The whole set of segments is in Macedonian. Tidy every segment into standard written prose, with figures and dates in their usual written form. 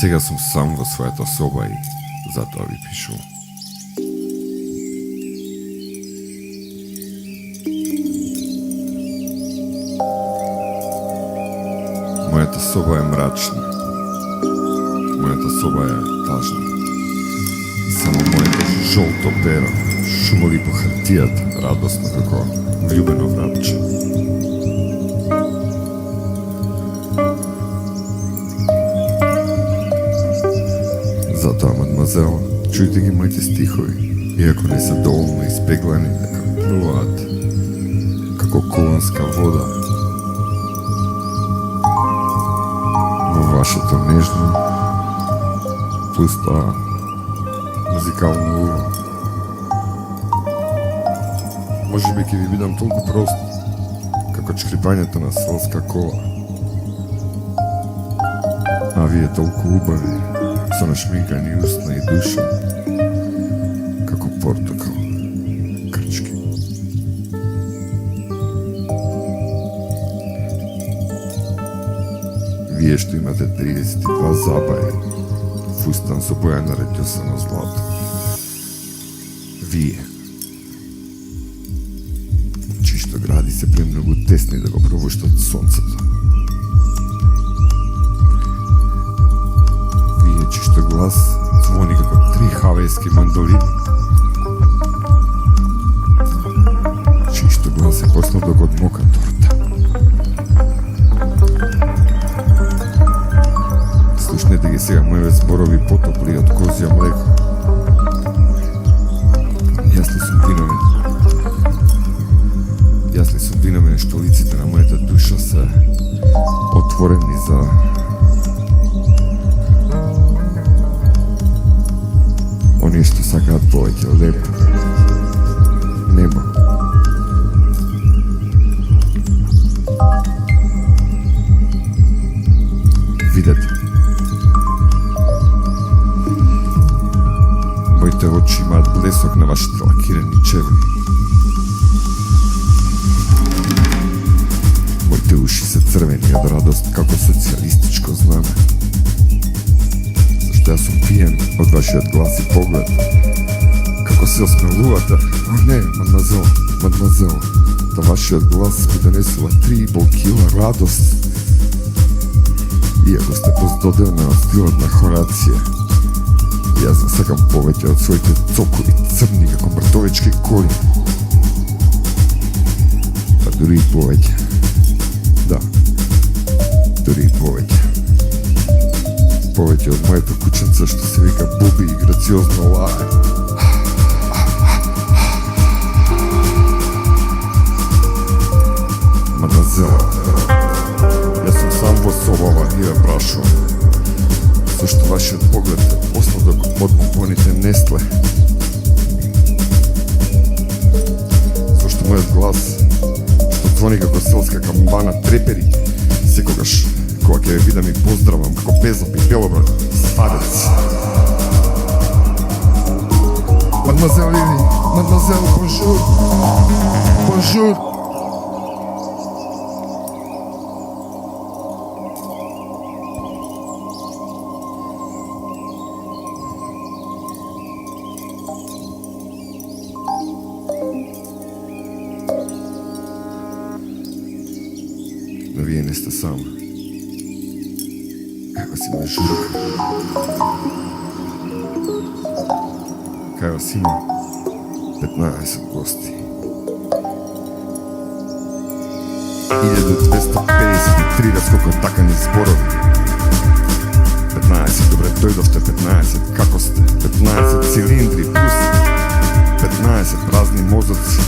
Сега сум сам во својата соба и затоа ви пишувам. Мојата соба е мрачна. Мојата соба е тажна. И само моето жолто перо шумови по хартијата, радосно како влюбено врапче. Затоа, мадмазел, чујте ги моите стихови, иако не се доволно испеглани, дека плуваат како колонска вода во вашето нежно, пуста музикално уро. Може би ќе ви бидам толку прост, како чкрипањето на селска кола. А вие толку убави, со нашминкани устна и душа, како портокал, крчки. Вие што имате 32 забаи, фустан со боја на ретјосано злато. Вие, чишто гради се премногу тесни да го провуштат сонцето. Чишто глас звони како 3 хавајски мандолини. Чишто глас е посладок од мока торта. Слушнете ги сега моје зборови потопли од козја млеко. Јас ли сум виновен? Јас ли сум виновен што лиците на мојата душа се отворени за оние што сакаат повеќе лепо небо. Видете, моите очи имаат блесок на вашите лакирани чевли. Моите уши се црвени од радост како социјалистичко знаме. Јас сум пиен од вашиот глас и поглед. Како се осмелувате? О не, мадмазел, да вашиот глас ми донесува 3,5 кила радост. Иако сте поздоделна од стилот на Хорација, јас не сакам повеќе од своите цокови црни како мртовечки коли. Па дури и повеќе. Да, дури и повеќе. Повеќе од моето кученце што се вика Буби и грациозно лае. Мадмазел, јас сум сам во собава и ја прашувам. Зашто вашиот поглед е посладок од бомбоните Нестле? Зашто мојот глас, што звони како селска камбана, трепери секогаш кога ќе ве видам и поздравам како Безоп и Белоброд, старец. Мадмазел Ливи, мадмазел, бонжур, бонжур. Но вие не сте сам. Како си ме журка. Како си има 15 гости. 1253 раскокотакани зборови. 15, добре дојдовте, 15, како сте? 15 цилиндри плюс 15 празни мозоци.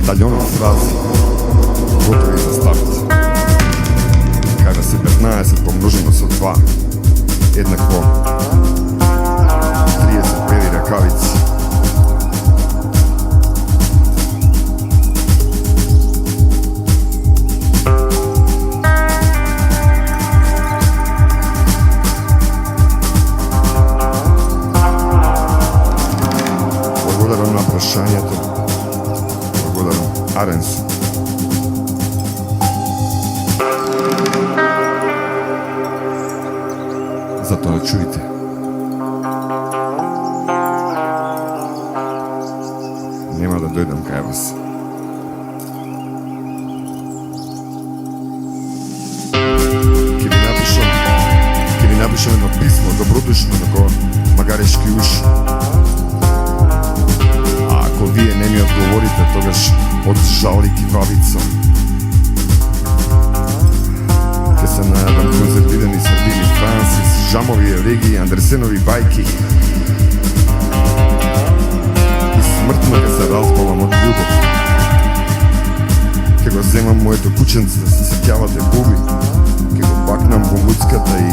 Dalje ono frazi, gotovi za start. Kada se 15 pomnožimo sa 2, jednako 35 rakavici. Благодарам на прашањето, благодарам Аренсу. Затоа чујте. Нема да дојдам кај вас. Ќе ви напишам едно писмо, добродушно, како магарешки уши. Ако вие не ми одговорите, тогаш од жал и кивавица ќе се најадам конзервирани сардини Франсис, жамови, елегии, Андресенови бајки и смртно ќе се разболам од љубов. Ќе го земам моето кученце да се сеќавате буби, ќе го бакнам во муцката и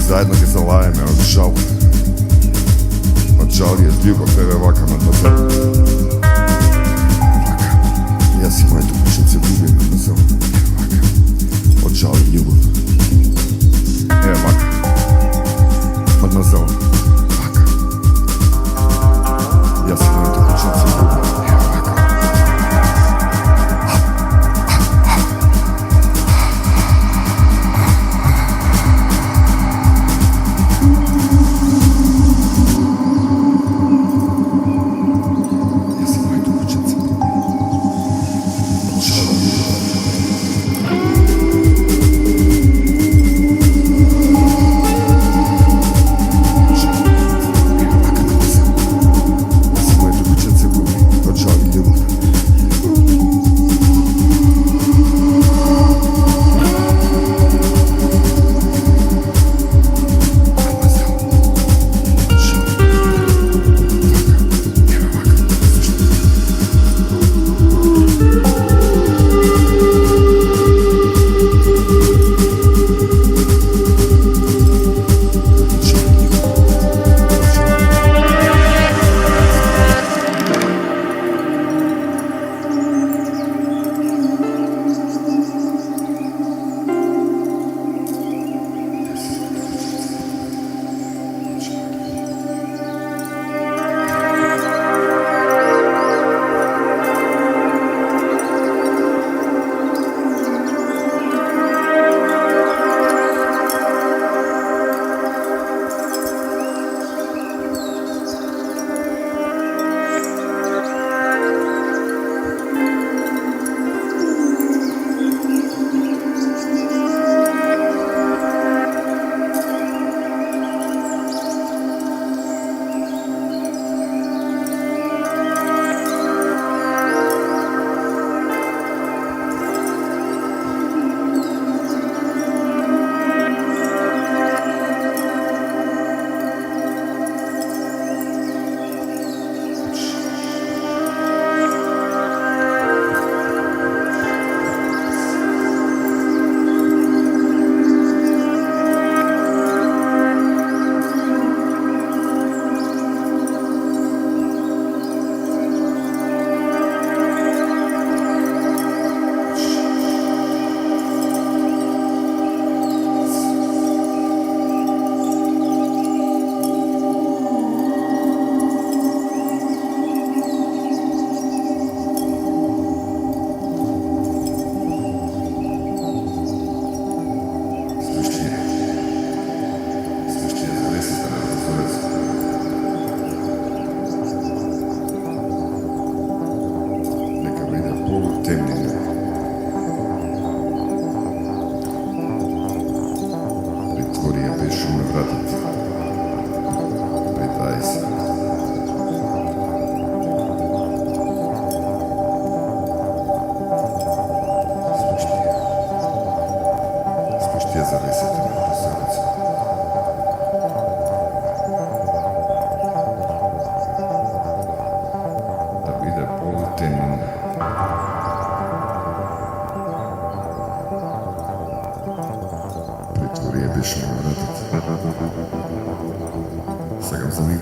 заедно ќе залаеме од жал. Жал и од љубов, еве вака, мадмазел. Вака, јас и моето кученце љубим, мадмазел. Еве вака, од жал и љубов. Еве вака, мадмазел. Вака, јас и моето кученце љубим. Еве вака.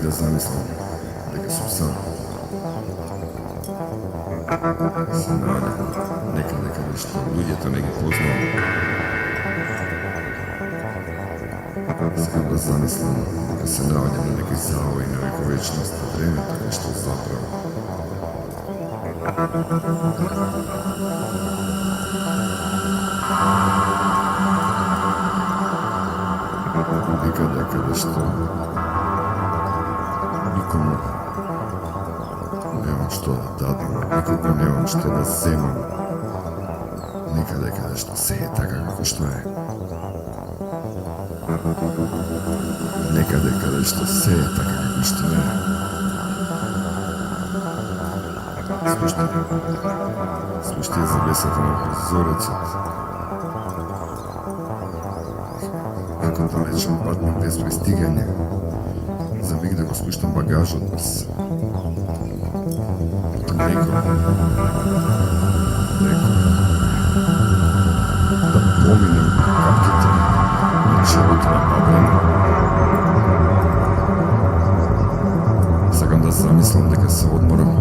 да замислам дека сум сам. Се наоѓам некаде каде што луѓето не ги познавам. Сакам да замислам дека се наоѓам на некој завој на вековечност на времето кај што заправо некаде каде што никому немам што да дадам, никога немам што да земам, некаде каде што се е така како што е, некаде каде што се е така како што не е. Спушти завесата на прозорецот, како далечен патник без пристигање, за миг да го спуштам багажот брз. Потом леко, да поминем капките на челото на баблена. Сакам да замислам дека се одморам.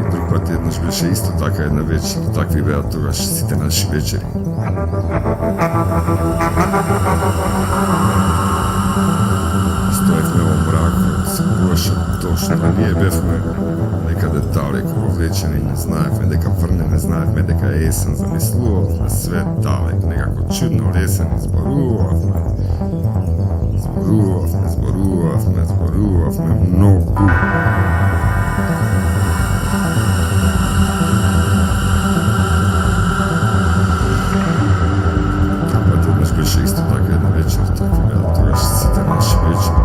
И друг пат еднаш беше исто така една вечер, такви беа тогаш сите наши вечери. Стоевме во мракот, се куваше дошт, а ние бевме некаде далеко вовлечени и не знаевме дека врне, не знаевме дека е есен, замислувавме свет далек, некако чудно лесен, зборувавме многу. Пат еднаш беше исто така една вечер, такви беа тогаш сите наши вечери.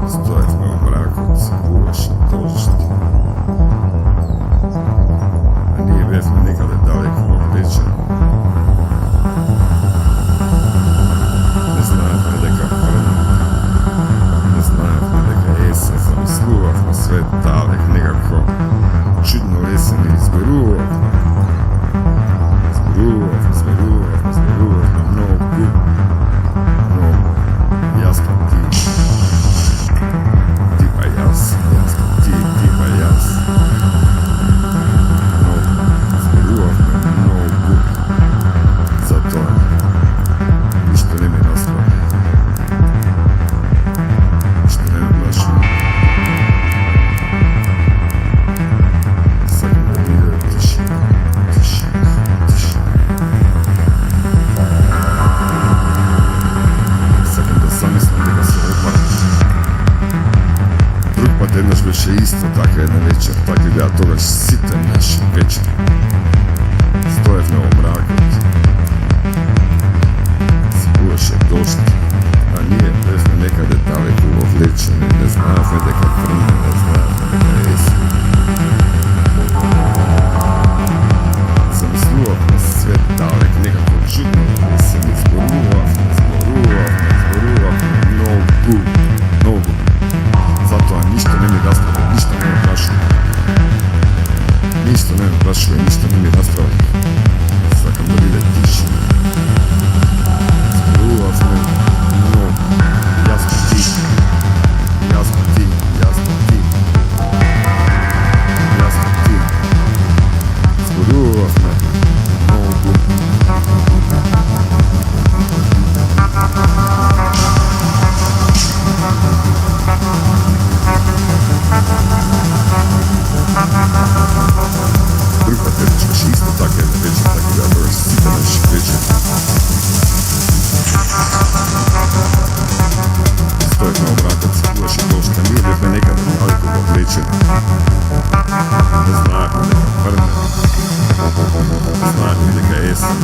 Стоевме во мракот, се куваше дожд, а ние бевме некаде далеко вовлечени. Не знаевме дека врне, не знаевме дека есен, замислувавме свет далек, некако чудно лесен и зборувавме многу. Јас кај ти па јас кај ти па јас. Зборувавме многу, затоа ништо не ме насправи, ништо не ме плаши. Сакам да биде тишина. Сакам да замислам дека се одмарам. Друг пат еднаш беше исто така една вечер, такви беа тогаш сите наши вечери. Стоевме во мракот, се куваше дожд, а ние бевме некаде далеко вовлечени, не знаевме дека врне, не знаевме дека е есен. Замислувавме свет далек, некако чудно лесен, зборувавме многу. Затоа ништо не ми расправи, ништо не ме прашува. Ништо не ме прашува, ништо не ми расправи. Сакам да биде тишина. Зборувавме многу. Јас кај ти, јас кај ти, јас кај ти, јас кај ти. Зборувавме многу. Друг пат еднаш беше исто така една вечер, така беа тогаш сите наши вечери. Стоевме во мракот, се куваше дожд, а ние бевме некаде далеко вовлечени. Не знаевме дека врне, не знаевме дека есен,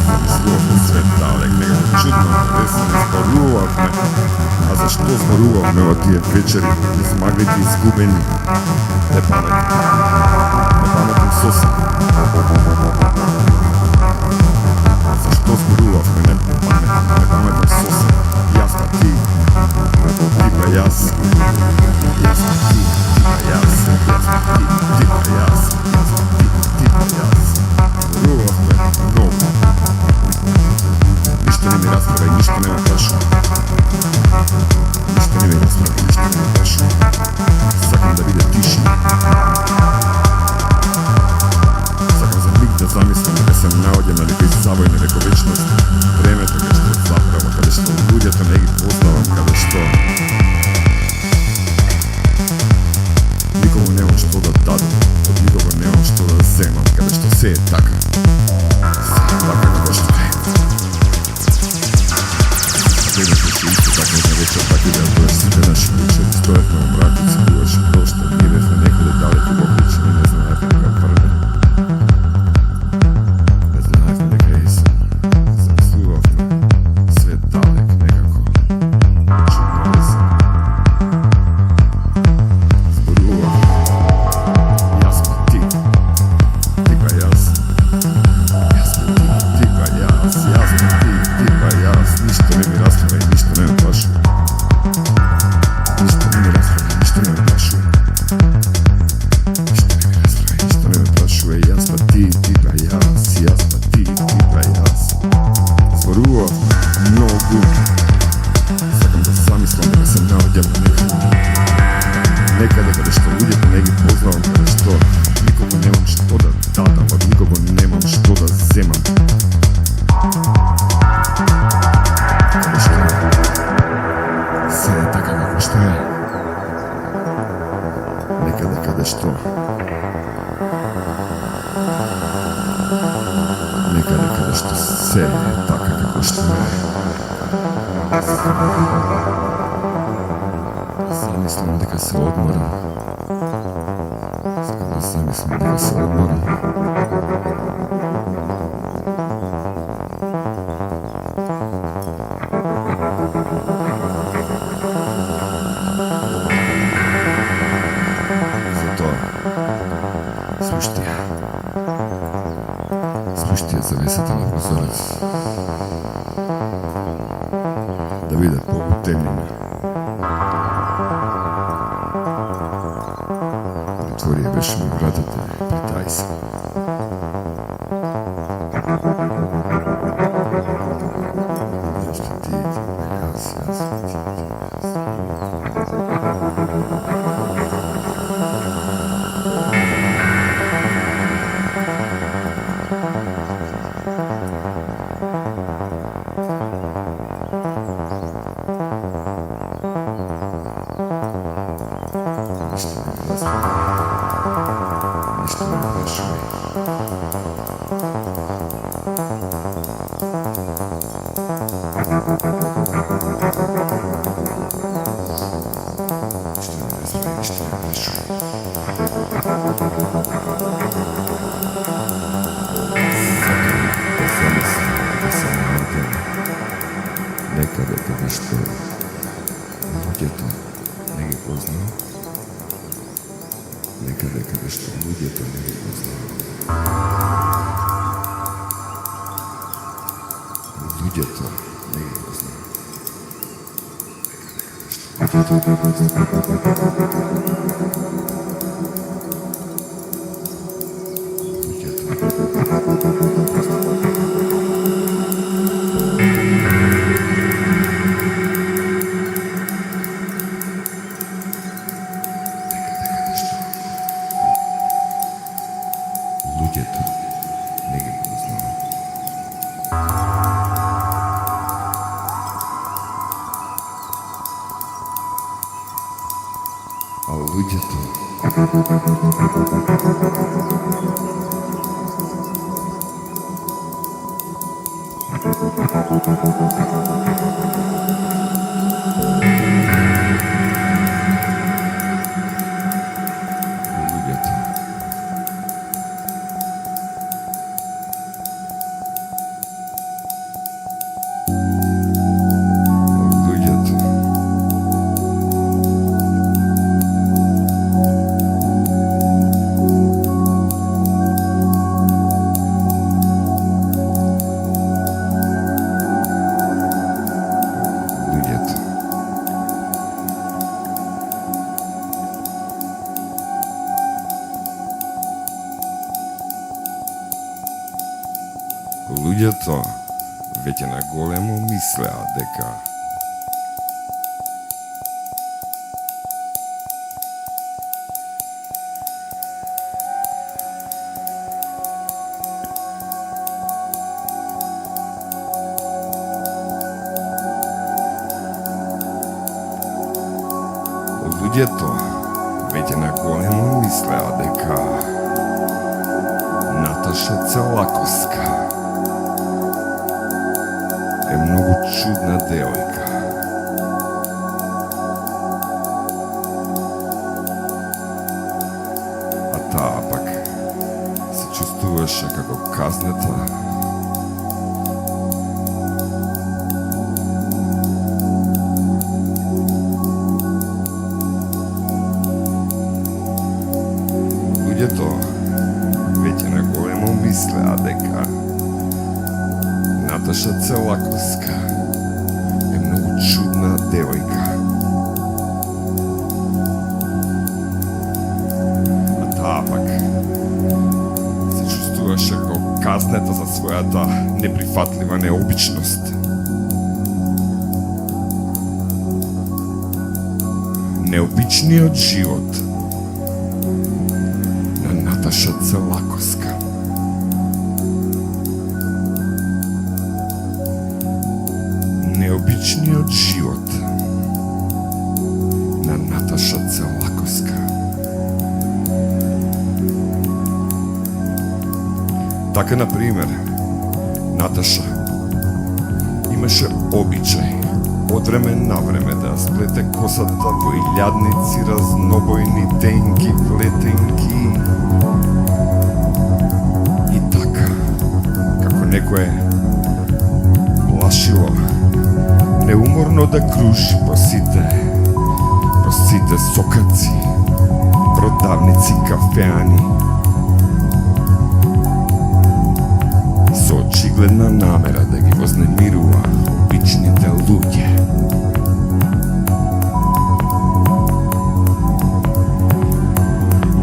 замислувавме свет далек, некако чудно лесен, зборувавме. А зашто зборувавме во тие вечери, измаглите изгубени, непаметен сосед? Зашто зборувавме непаметен сосед? Јас па ти па јас, јас па ти па јас, јас па ти па јас, јас па ти па јас. Зборувавме многу. Ништо не ми расправа и ништо не ме прашува. sve je tako. Sve je tako kako što je. Gledaš još isto tako jedna večer, tako da budeš se gledaš večer, stojati na mraku, se buvaš i prosto, nije vezno nekada daleko u okoličini, ne znam najprej kao prve. Ne znam najprej neka jesam, zamisluvao me, sve dalek nekako, čudno jesam. Zboruvao, jas pa ti pa jas. Jas pa ti pa jas, jas pa ti pa jas, ništa ne mi rasprava i ništa ne me plašu. Ništa ne mi rasprava i ništa ne me plašu. Ništa ne mi rasprava i ništa ne me plašu. Jas pa ti pa jas, jas pa ti pa jas. Zboruvao nogu, sakam da zamislim da se navodjam nekada kada što uvijek negdje poznavam, kada što nikomu nemam što da dadam, od nikomu nemam što da zemam. Kada što sve je tako kako što je. Nekada kada što nekada kada što sve je tako kako što je. Zamislim da se odmoram. Zamislim da se odmoram. Zato slušajte zavesite na prozorec da vide pogu temnjenja. Otvori je već mi vratite, pritaj se. Nešto ti, jas, ti. Ništa ne plašuje. Nekada kada što budjeto negdje poznao, nekada kada što budjeto negdje poznao, budjeto negdje poznao, nekada kada što budjeto negdje poznao. A budjeto Ľudia to, viete, na golému myslia deka. Ľudia to, viete, na golému myslia deka. Nataša Целакоска е многу чудна девојка. А таа пак се чувствуваше како казнета. Луѓето веќе на големо мислеа дека Наташа Целакоска е многу чудна девојка. А таа пак се чувствуваше како казнета за својата неприфатлива необичност. Необичниот живот на Наташа Целакоска. Необичниот живот на Наташа Целакоска. Така, например, Наташа имаше обичај од време на време да сплете косата во илјадници разнобојни тенки плетенки. И така, како некое плашило, неуморно да кружи по сите сокаци, продавници, кафеани, со очигледна намера да ги вознемирува обичните луѓе.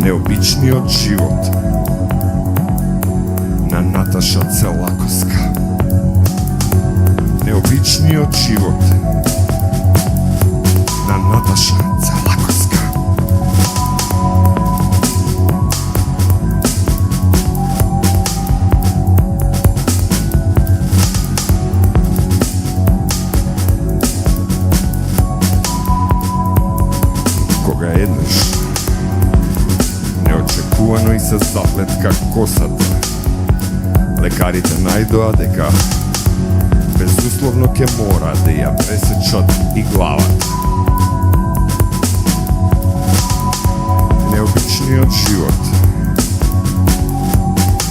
Необичниот живот на Наташа Целакоска. Необичниот живот на Наташа Целакоска. Кога еднаш неочекувано и се заплетка косата, лекарите најдоа дека безусловно ќе мора да ја пресечат и главата. Необичниот живот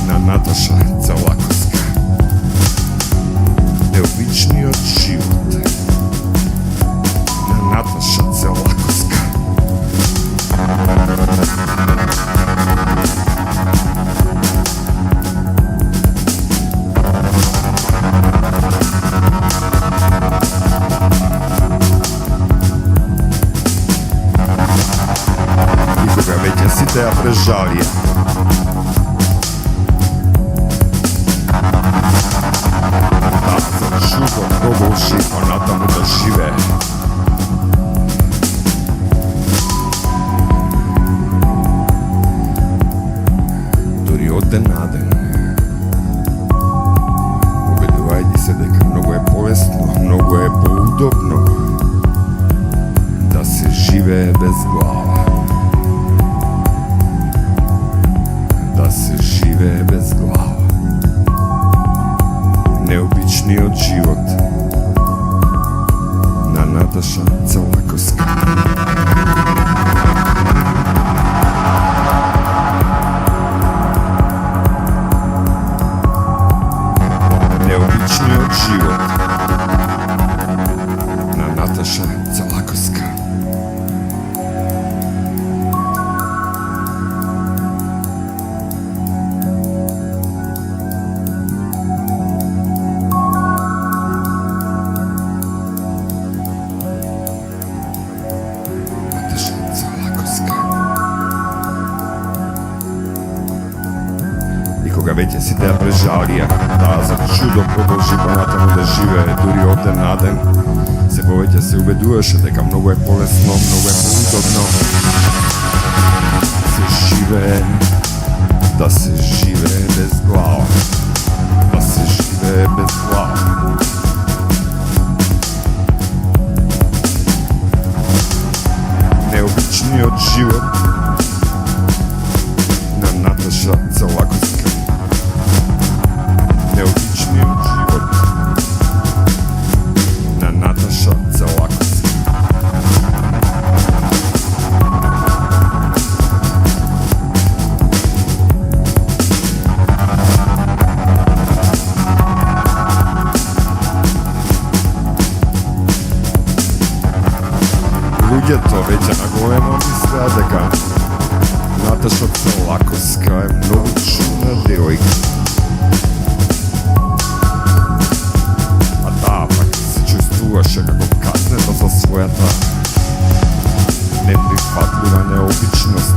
на Наташа Целакоска. Необичниот живот на Наташа Целакоска. Сите ја прежалија. Таа за чудо продолжи понатаму да живее. Дури од ден на ден, убедувајќи се дека многу е полесно, многу е поудобно да се живее без глава. Да се живее без глава. Необичниот живот на Наташа Целакоска. Необичниот живот на Наташа Целакоска. Кога веќе сите ја прежалија, таа за чудо продолжи понатаму да живее, дури од ден на ден. Се повеќе се убедуваше дека многу е полесно, многу е поудобно да се живее без глава. Да се живее без глава. Необичниот живот на Наташа Целакоска. Големо мислеа дека Наташа Целаковска е многу чудна девојка. А да, пак се чувствуваше како казнета за својата неприфатлива необичност.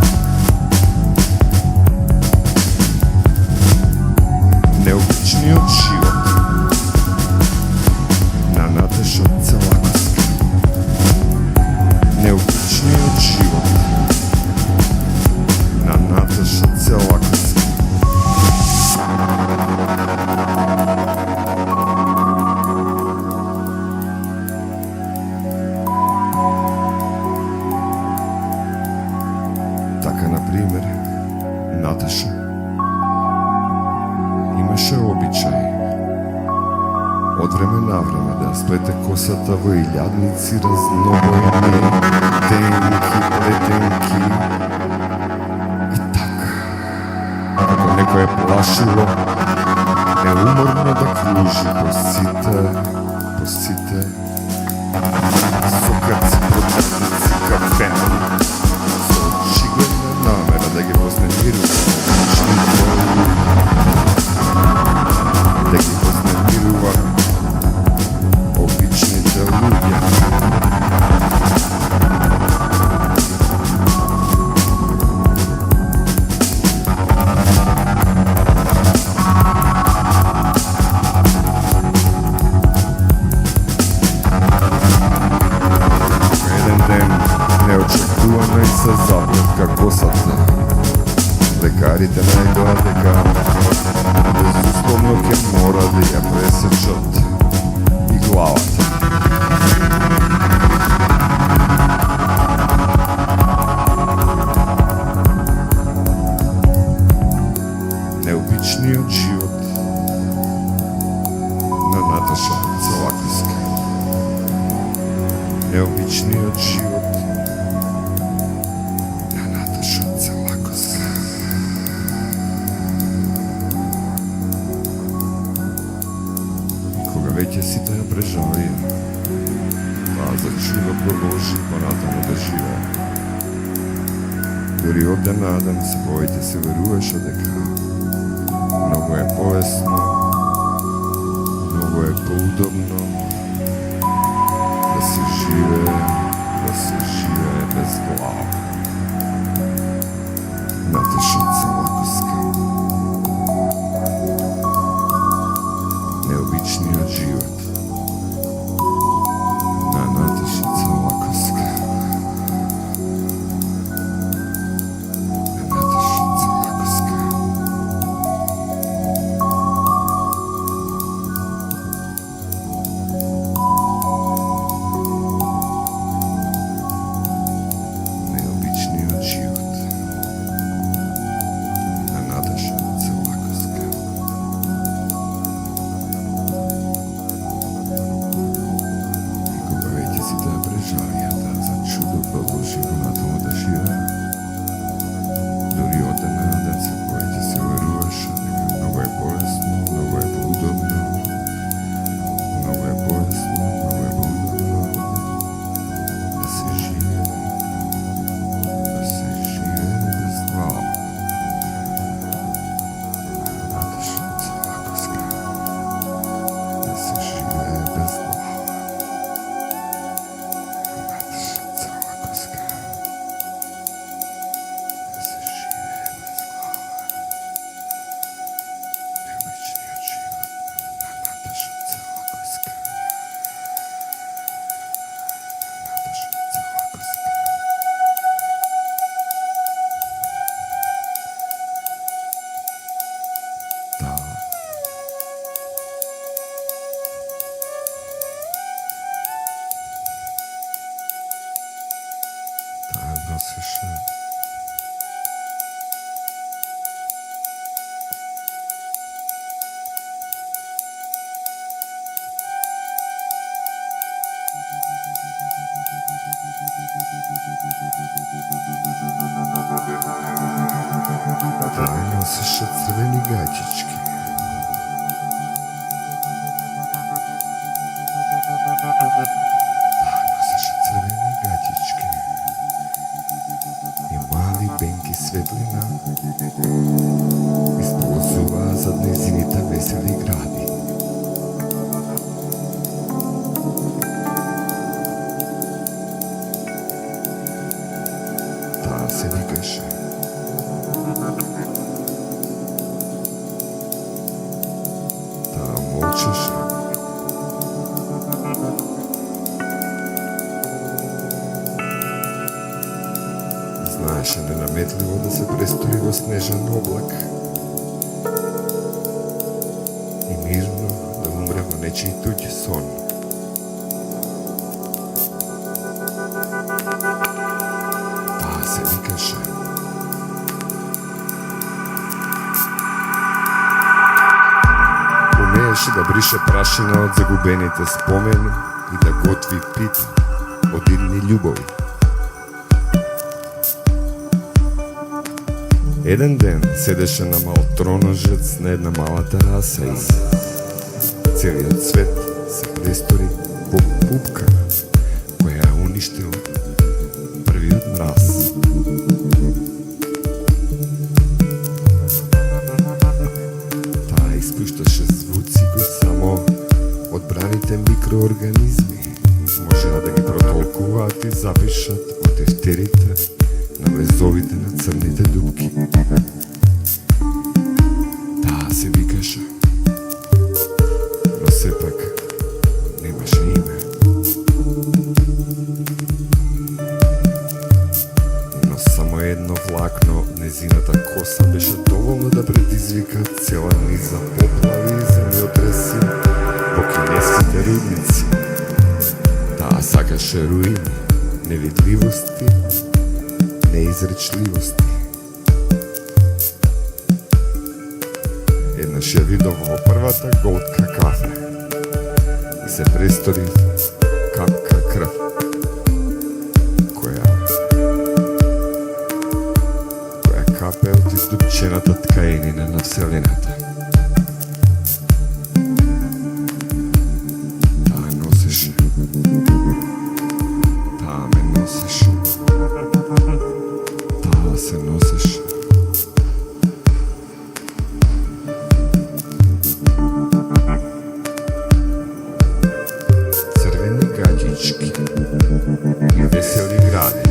Необичниот живот на Наташа Целаковска. Необичниот живот на Наташа Целаковска. Така, например, Наташа имаше обичај од време на време да сплете косата во илјадници разнобојни тенки, плетенки. И така, како некој плашило, неуморно да кружи по сите сокаци, противници, кафени, со очигледна намера да ги вознемирува да ги вознемирува обичните луѓе. Еден ден неочекувано и се заплетка косата. Лекарите најдоа дека безусловно ќе мора да ја пресечат и главата. Необичниот живот на Наташа Целаковска. Необичниот живот на Наташа Целаковска. Веќе сите ја преживеа, таа за чудо продолжи понатаму да живее. Дури од ден на ден се повеќе се веруваше дека многу е полесно, многу е поудобно да се живее без глава. Наташа Целаковска. Необичниот живот на Наташа Целаковска. На Наташа Целаковска. Необичниот живот на Наташа Целаковска. Сите ја преживеа, таа за чудо продолжи понатаму да живее. Дури од ден на ден се повеќе се веруваше дека многу е полесно, многу е поудобно, многу е полесно, многу е поудобно да се живее без глава. Наташа Целаковска. Да се живее без глава. Носеше носеше црвени гаќички. Носеше црвени гаќички. весели гради. Таа се викаше. Таа молчеше. Знаеше ненаметливо да се престори во снежен облак и мирно да умре во нечиј туѓ сон. Таа се викаше. Умееше да брише прашина од загубените спомени и да готви пита од идни љубови. Еден ден седеше на мал троножец на една мала тераса и целиот свет се престори во пупка која ја уништил првиот мраз. Таа испушташе звуци кои само одбраните микроорганизми можеа да ги протолкуваат и запишат во тефтерите на влезовите на црните дупки. Таа се викаше, но сепак немаше име. Но само едно влакно незината коса беше доволно да предизвика цела низа поплави и земјотреси во кинеските рудници. Таа сакаше руини, невидливости, неизречливости. Еднаш ја видов во првата голтка кафе и се престори капка крв која капе од издупчената ткаенина на вселената. Таа носеше. Таа ме носеше. Таа се носеше. Црвени гаѓички и весели гради.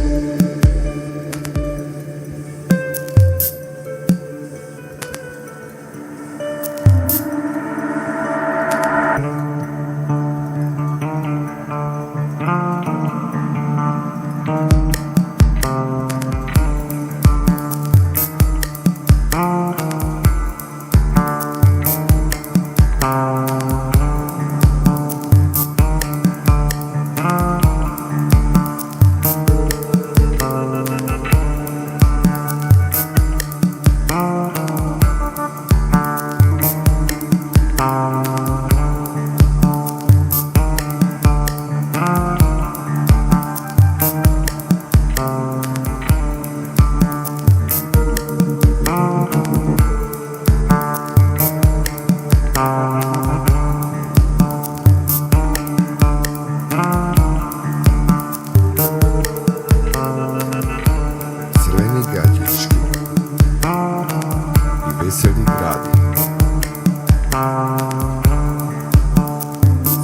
Весели гради.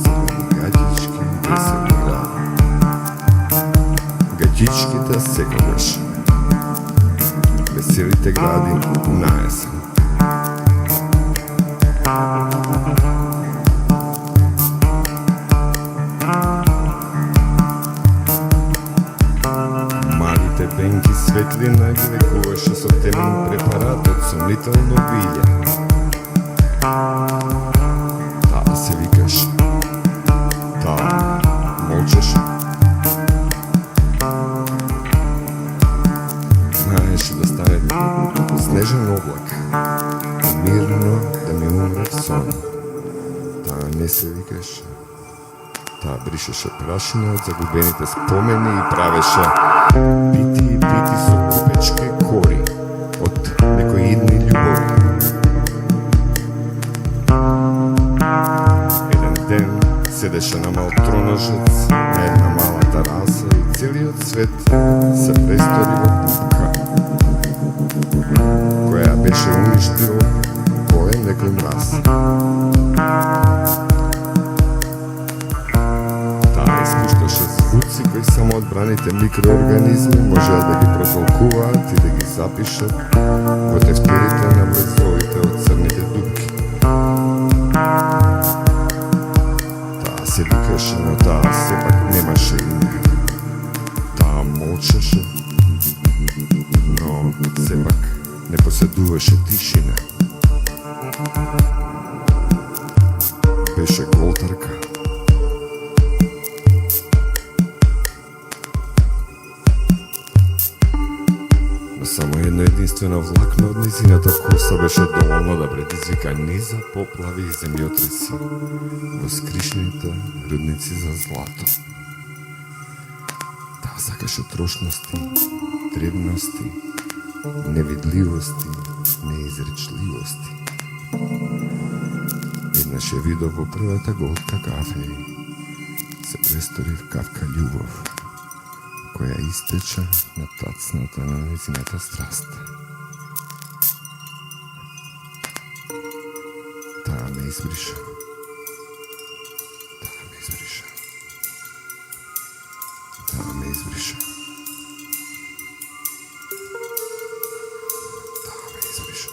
Црвени гаѓички и весели гради. Гаѓичките секогаш. Веселите гради на есен. Малите бенки светлина ги лекуваше со темен препарат од сомнително билје. Таа се викаше. Таа молчеше. Знаеше да стане снежен облак и мирно да ми умре в сон. Таа не се викаше. Таа бришеше прашина од загубените спомени и правеше пити и пити со купечки кори од некои идни љубови. Еден ден седеше на мал троножец на една мала тераса и целиот свет се престори во пупка која беше уништила кој некој мраз. Таа испушташе звуци кои само одбраните микроорганизми можеа да ги протолкуваат и да ги запишат во тефтерите на мрезовите од црните дупки. Таа се викаше, но таа сепак немаше име. Таа молчеше, но сепак не поседуваше тишина. Беше голтарка. Но само едно единствено влакно од низината коса беше доволно да предизвика низа поплави и земјотреси во скришните рудници за злато. Таа сакаше трошности, древности, невидливости, неизречливости. Еднаш ја видов во првата голтка кафе и се престори в капка љубов, која истече на тацната на незината страст. Таа ме избриша. Таа ме избриша. Таа ме избриша. Таа ме избриша.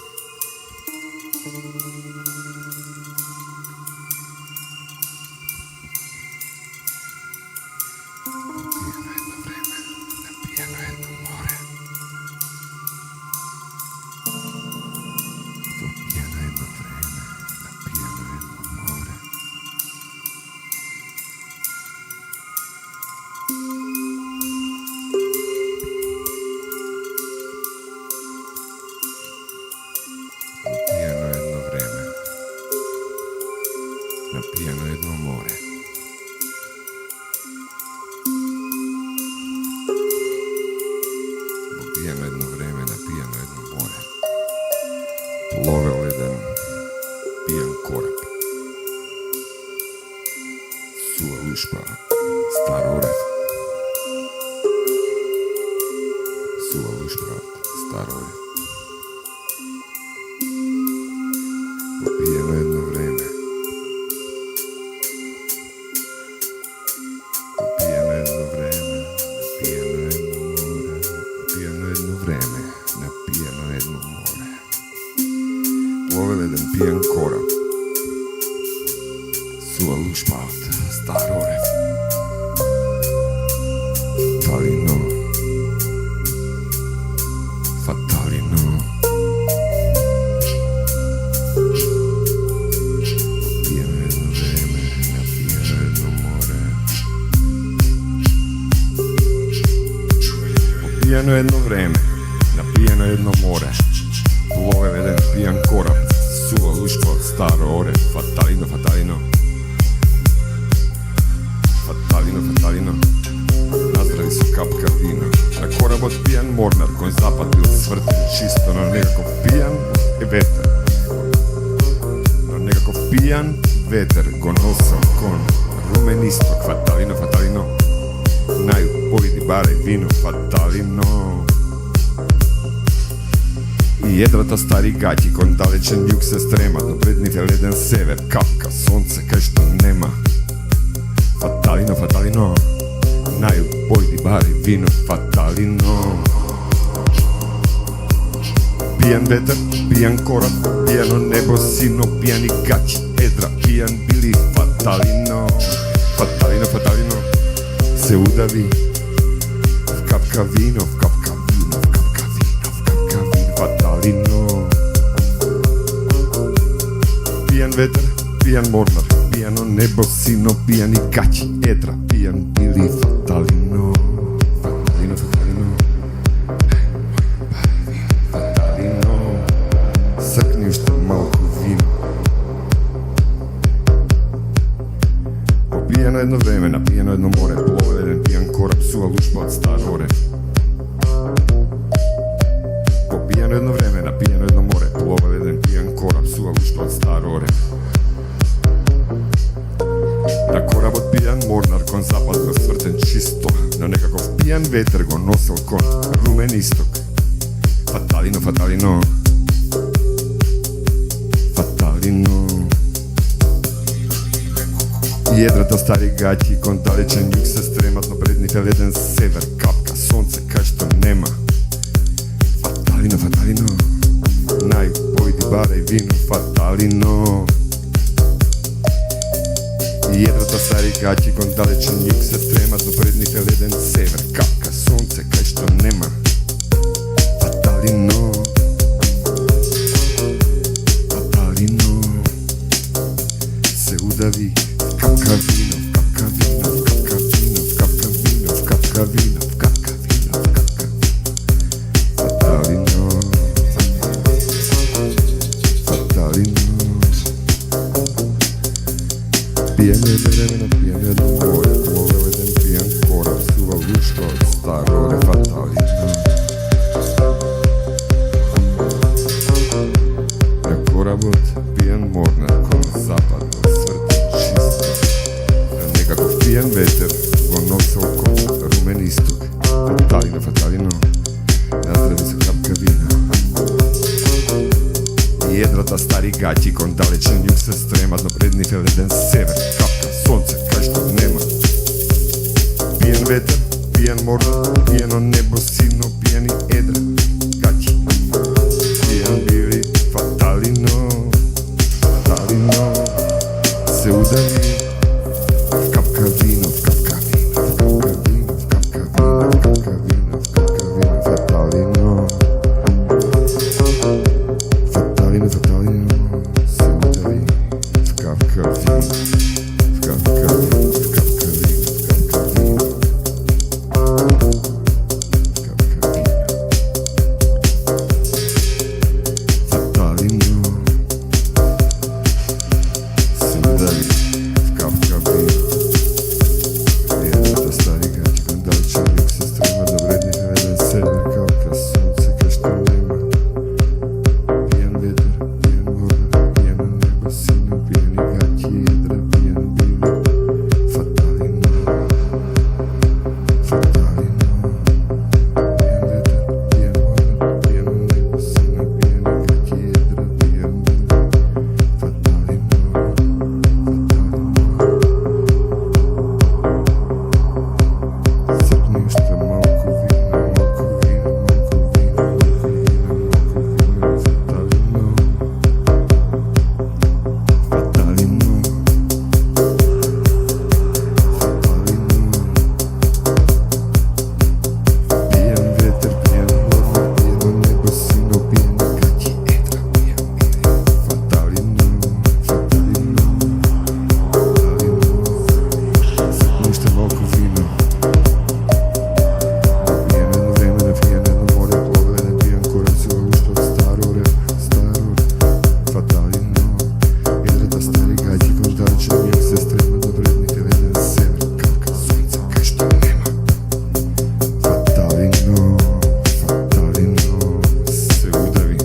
Напиено едно море. Попиено едно време, напиено едно море. Попиено едно време, напиено едно море. Попиено едно време, напиено едно море. Пловел еден пијан кораб. Сува лушпа, стар орев. Сува лушпа, стар орев. Попиено едно време. Попиено едно време, напиено едно море. Попиено едно време, напиено едно море. Пловел еден пијан кораб. Сува лушпаат, стар орев. Фаталино. Фаталино. Попиено едно време, напиено едно море. Попиено едно време, напиено едно море. Пловел еден пијан кораб. Сува лушпа од старо оре. Фаталино, фаталино. Фаталино, фаталино. Наздрави со капка вино. На коработ пијан морнар кој запад бил свртен чисто, но некако пијан ветер. Но некако пијан ветер го носел кон румен исток. Фаталино, фаталино. На југ појди баре вино. Фаталино. И едрата стари гаќи кон далечен југ се стрема, до пред нив е леден север, капка сонце кај што нема. Фаталино, фаталино. На југ појди бари вино. Фаталино. Пијан ветер, пијан кораб, пијано небо, сино, пијани гаќи, едра, пијан били. Фаталино. Фаталино, фаталино. Се удави в капка вино, в капка вино, в капка вино, в капка вино. Фаталино. Пијан ветер, пијан морнар, пијано небо, сино, пијани гаќи, едра, пијан били. Фаталино. Фаталино, фаталино. Фаталино. Сакни уште малку вино. Попијано едно време, напијано едно море. Пловел еден пијан кораб, сува лушпа од стар орев. Попијано едно време, напијано едно море. Пловел еден пијан кораб, сува лушпа од стар орев. На коработ пијан морнар кон запад го свртен чисто, но некаков пијан ветер го носел кон румен исток. Фаталино, фаталино. Фаталино. Jedrata stari gaći, kon dalečan jug se strematno prednika leden sever, kapka sonce kaj što nema. Fatalino, fatalino, naj pojdi baraj vino, fatalino. Jedrata stari gaći, kon dalečan jug se strematno prednika leden sever, kapka sonce kaj što nema. Fatalino, fatalino, se udavi. Kapka vino, kapka vino, kapka vino, kapka vino, kapka vino, kapka vino, kapka vino. Fatalino, fatalino. Pijene vremena, pijene do more, poveden pijan korav, suva luško od starore, fatalino. Ja koravot, pijan morna, kon zapadno svrti čisto. Nekako pijan veter, von nosa oko, rumen istok. Fatalino, fatalino, nazdravi su kapka vina. Jedrata stari gaći, kon dalečan jug se strematno prednife leden sever, kapka sonce, kaj što nema. Pijan veter, pijan morna, pijano nebo silno, pijani edra, gaći. Pijan bili, fatalino, fatalino, se udavi. Kapka vino, kapka vino, kapka vino, kapka vino, kapka vino, kapka vino, fatalino. Fatalino, fatalino, se udavi. Kapka vino, kapka vino, kapka vino, kapka vino, kapka vino. Fatalino, se udavi. Kapka vino. Jedrata stari gaći, kon dalečan jug se strema do vrednih leden sever, kapka sunce kaj što nema. Pijan veter, pijan voda, pijano nebo silno, pijani gaći, jedra, pijan bili. Fatalino, fatalino. Pijan veter, pijan voda, pijano nebo silno, pijani gaći, jedra, pijan bili. Fatalino, fatalino. Sipni što malko vina, malko vina, malko vina, malko vina, malko vina, fatalino. Fatalino, fatalino. Pijan veter, pijan voda, pijano nebo silno, pijani gaći, jedra, pijan bili. Fatalino, fatalino, fatalino. Sipni što malko vina. Pijene vremena, pijene do more, poveden pijan korav, suva luško od starore, starore. Fatalino, jedrata stari gaći, kon dalečan jug se strema do vrednih leden sever, kapka sunca kaj što nema. Fatalino, fatalino, se udavi.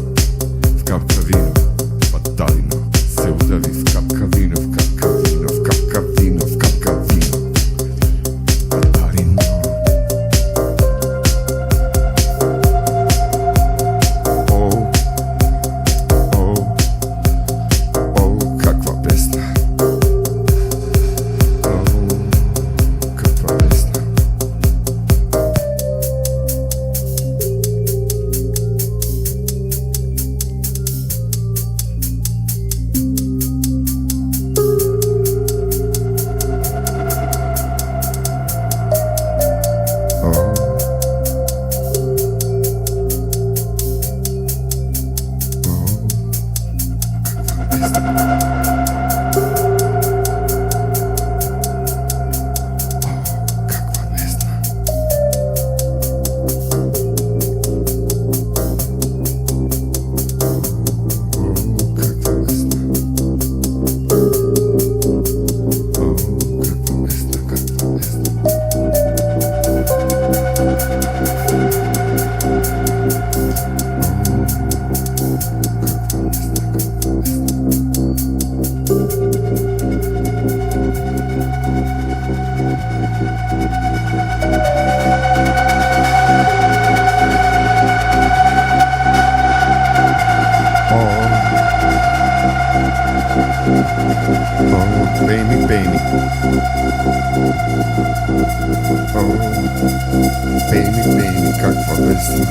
Kapka vino, fatalino, se udavi. Kapka vino, kapka vino, kapka vino, kapka vino. Fatalino. Oh, oh, oh, kakva pesna. Oh, kakva pesna. Oh, kakva pesna. Oh, kakva pesna. Oh, kakva pesna, kakva pesna. Oh, pay me, pay me. Baby, каква песня.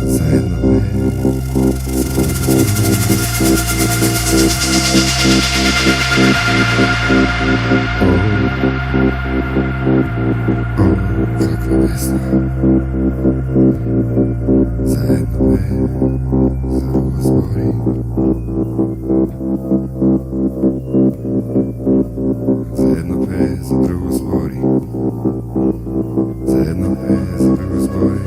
Заедно каква песня. Заедно за друго збори. Заедно за друго збори. Заедно за друго збори.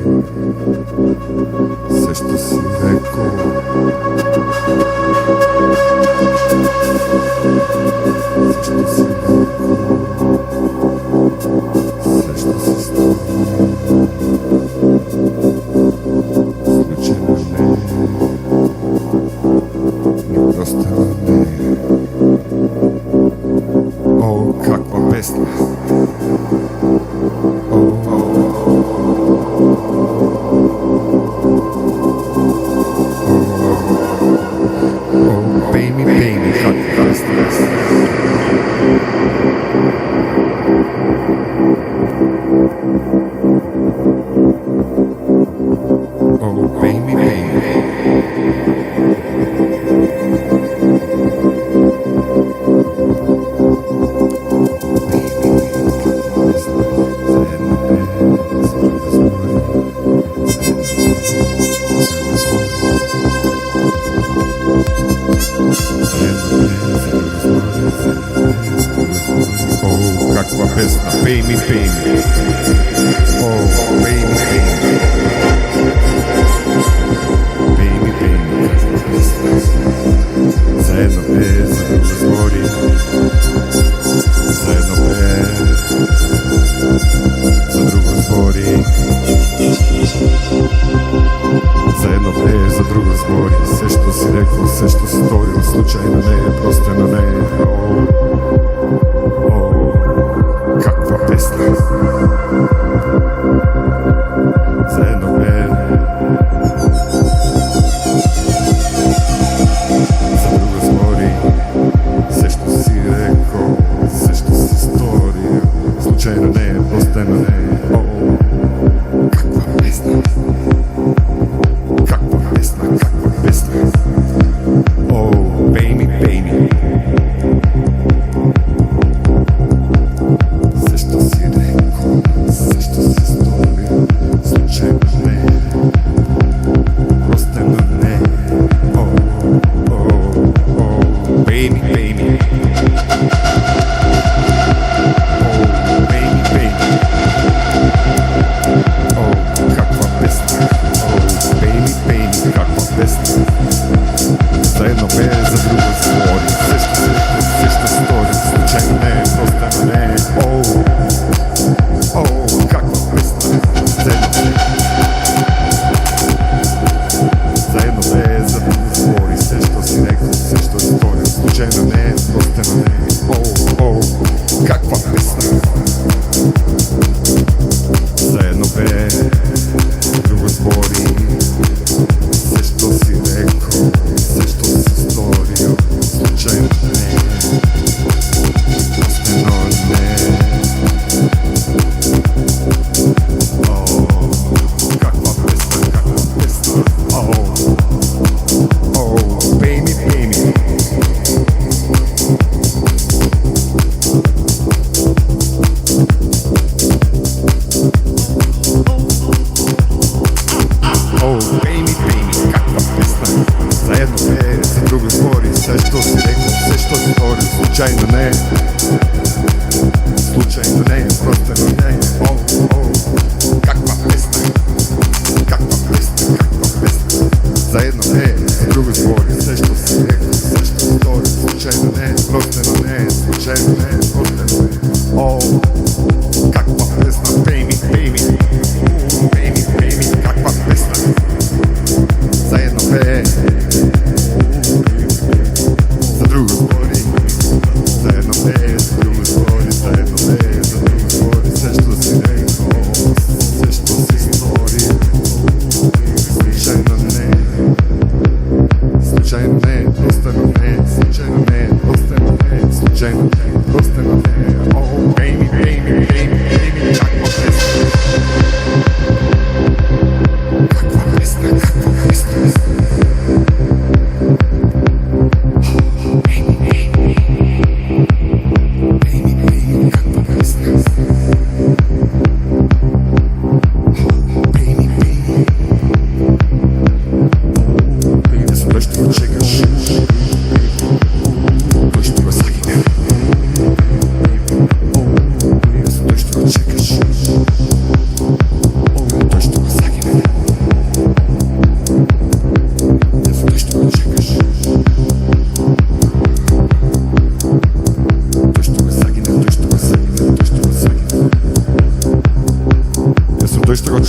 Sve što si rekao, sve što si stao, slučajno ne, ni prosto ne. O, kakva pesma. Baby, kakva pesma. Oh, baby. Oh, kakva pesma, baby. Oh, baby. Baby, kakva pesma. Zajedno za drugo zvori. Zajedno za drugo zvori. Zajedno za drugo zvori. Sve što si rekao, sve što si stvorio, slučajno ne, prostano ne. Kakva pesma. Zajedno za drugo zvori. Sve što si rekao, sve što si stvorio, slučajno ne, prostano ne. Kakva pesma. Kakva pesma. Oh, baby.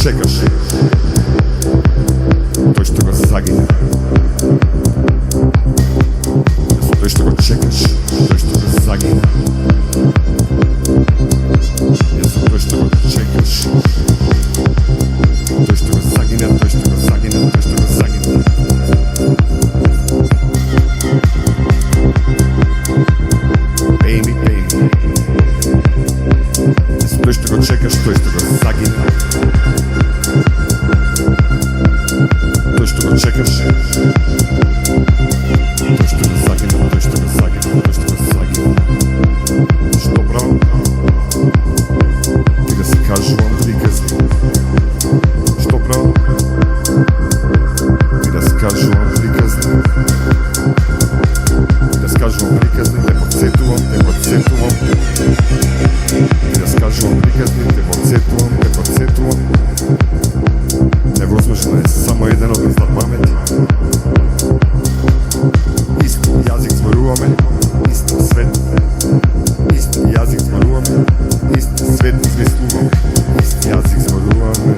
čekaš, той ще го загине. Той ще го чекаш, той ще го загине. Той ще го чекаш, той ще го загине, той ще го загине, той ще го загине. Baby. Той ще го чекаш, той ще го загине. Той ще го чекаш. Той ще го загине, той ще го загине, той ще го загине. Що право? Ти да си кажувам приказни. Що право? Ти да си кажувам приказни. Ти да си кажувам приказни, те подсетувам, те подсетувам. Ти да си кажувам приказни, те подсетувам, те подсетувам. Невозможно е само еден од нас да памети. Исти јазик зборуваме, исти свет. Исти јазик зборуваме, исти свет измислуваме. Исти јазик зборуваме,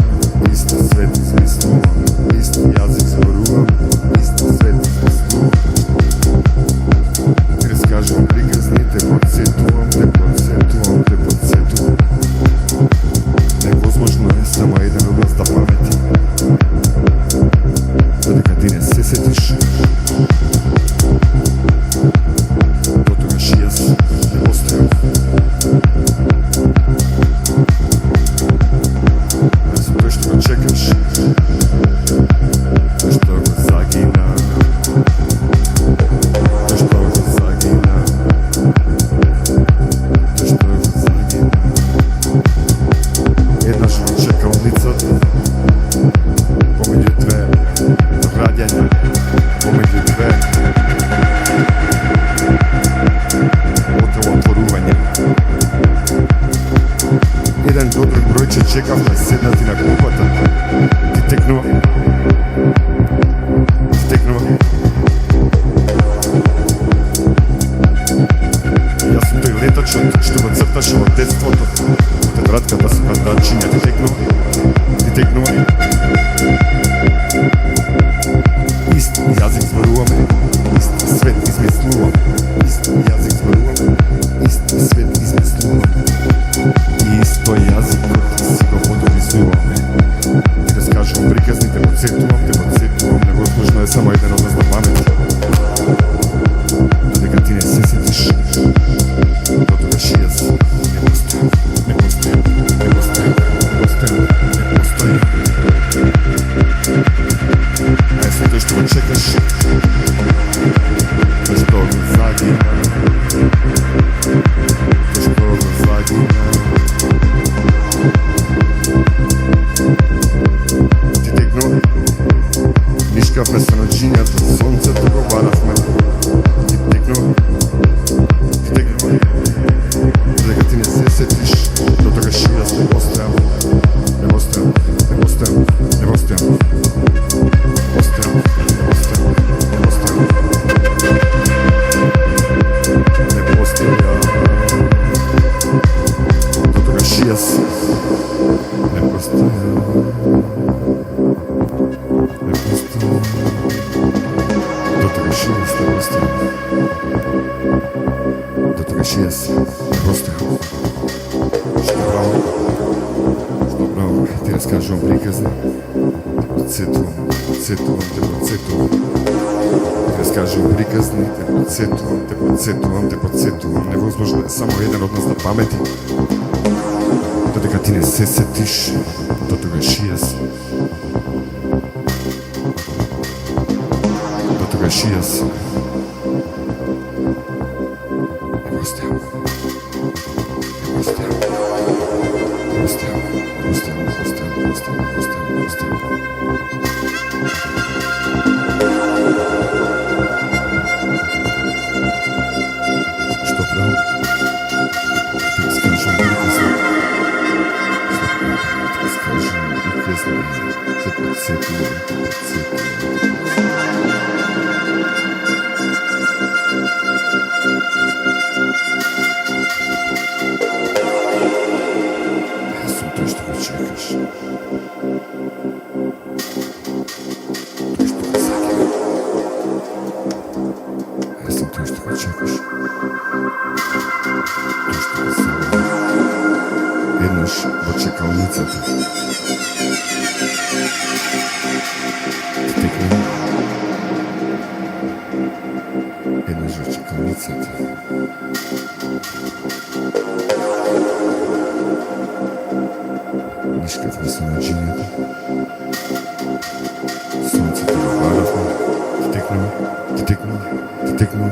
исти свет измислуваме. Исти јазик зборуваме, исти свет измислуваме. Ти разкажувам приказни, те подсетувам, те подсетувам, те подсетувам. Невозможно е само еден од нас да памети. Додека ти не се сетиш, дотогаш и јас не постојам. Тој што го чекаш, тој што го загина. Тој што го загина. Тој што го загина. Еднаш во чекалницата, помеѓу две раѓања, помеѓу две отворувања. Еден до друг бројче чекавме седнати на клупата. Ти текнува. Ти текнува. Јас сум тој летачот што го црташе во детството. Тетрадката со квадратчиња. Ти текнува. Ти текнува. Исти јазик зборуваме, исти свет измислуваме. Исти јазик зборуваме, исти свет измислуваме. И исто јазикот си го подописуваме. Ти раскажувам приказни, те подсетувам, те подсетувам. Невозможно е само еден од нас да памети. Додека ти не се сетиш, дотогаш и јас не постојам, не постојам, не постојам, не постојам, не постојам. Тој што го чекаш, тој што го загина. Тој што го загина. Ти текнува. Нишкавме се наđињата, сонцето го баравме. Ти текнува. Ти текнува. Додека ти не се сетиш, дотогаш и јас не постојам. Не постојам, не постојам, не постојам. Ти разкажувам приказни, подсетувам, подсетувам, те подсетувам. Ти разкажувам приказни, те подсетувам, те подсетувам, те подсетувам. Невозможно е само еден од нас да памети. Додека ти не се сетиш, дотогаш и јас. Дотогаш и јас. Не постојам. Не постојам. Не постојам. Не постојам, не постојам, не постојам, не постојам, не постојам. Што право? Ти разкажувам приказни. Ти разкажувам приказни. Те подсетувам, те подсетувам. Јас сум тој што го чекаш. тишината. Сонцето разгладахме, тикнало,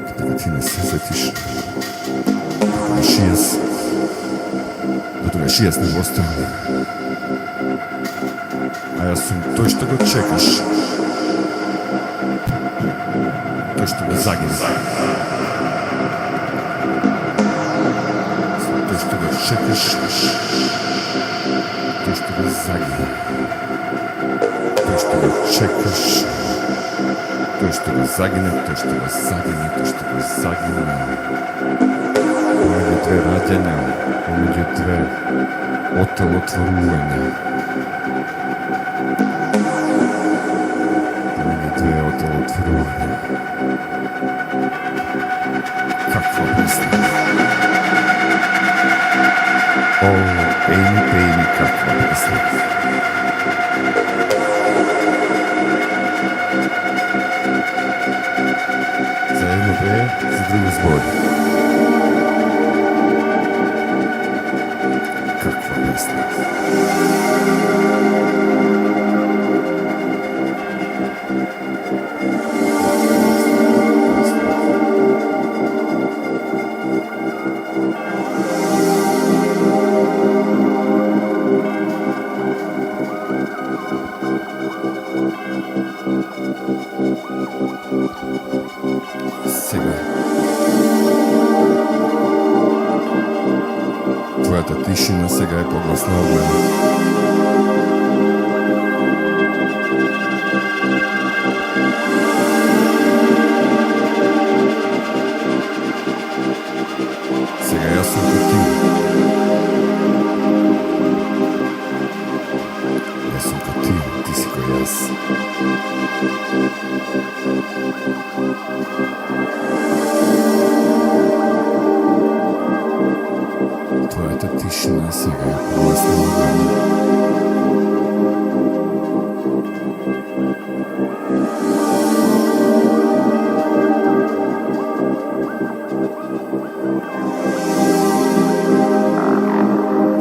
докато ти не се сетиш. Дotogаш не го стане. А јас сум тој што го чекаш. Тој што го загине. Тој што го чекаш. Тој што го загине. Тој што го чекаш. Тој што го загине, тој што го загине, тој што го загине. Помеѓу две раѓања, помеѓу две отелотворувања. Помеѓу две отелотворувања. Каква песна. О, Еми, каква песна. За едно пее, за друго збори. Каква песна. Сега. Твоята тишина сега е погласна от мене. Сега јас сум кој ти. Јас сум кој ти, ти си кој јас. Твоята тишина сега е погласна от мене.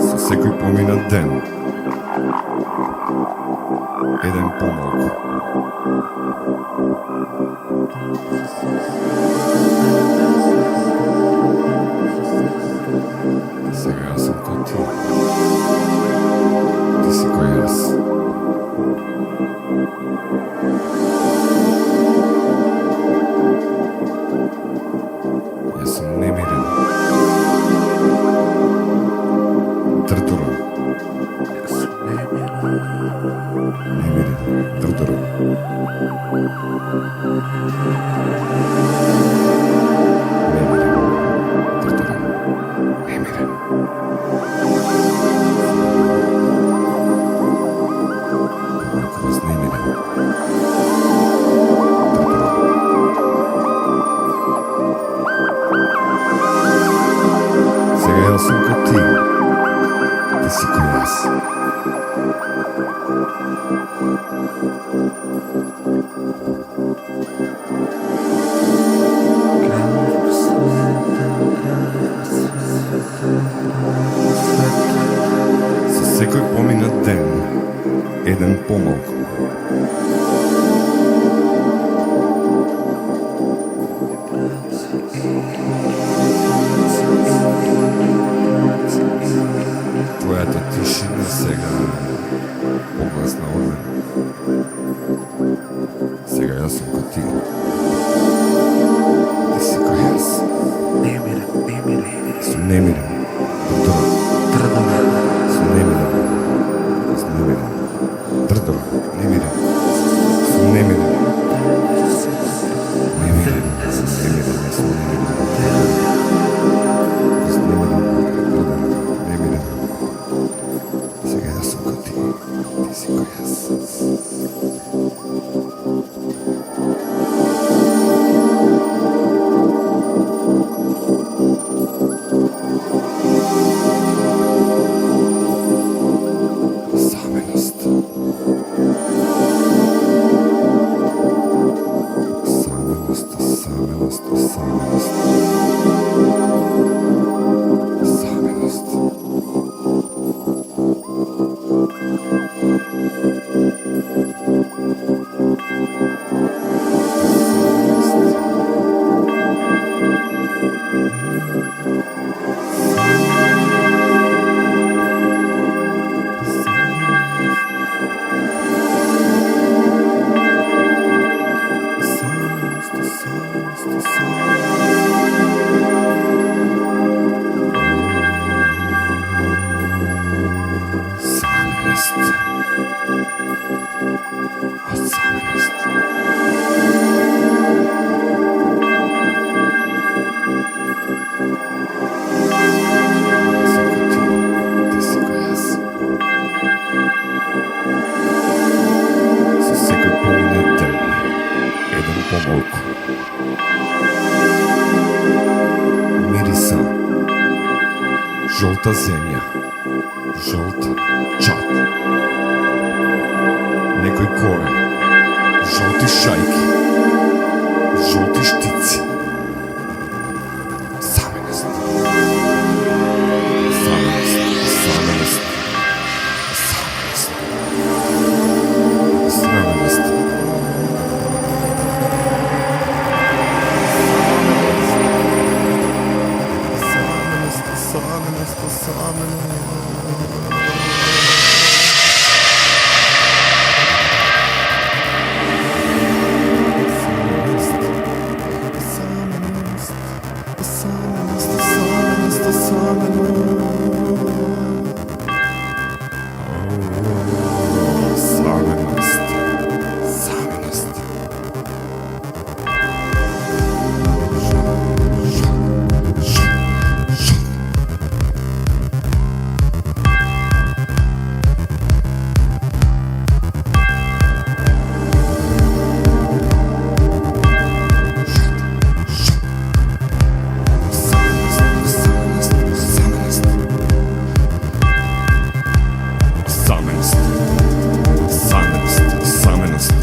Со секој поминат ден, еден помалку. Сега јас сум кој ти. Ти си кој јас. Јас сум немирен. Тртуран. Немирен. Тртуран. Сега јас сум кој ти. Ти си кој јас. Со секој поминат ден, еден помалку. Твоята тишина сега погласна од мене. Сега јас сум кој ти. Ти си кој јас. Сум немирен. Тртуран. Сум немирен. Тртуран. Немирен. Сум немирен. Немирен. Сум немирен. Сега јас сум кој ти. Ти си кој јас. Саменост. Саменост. Помолку. Мириса. Жолта земја. Жолт чат. Некој кове. Жолти шајки. Жолти штици. Саменост. Саменост. Саменост. Саменост.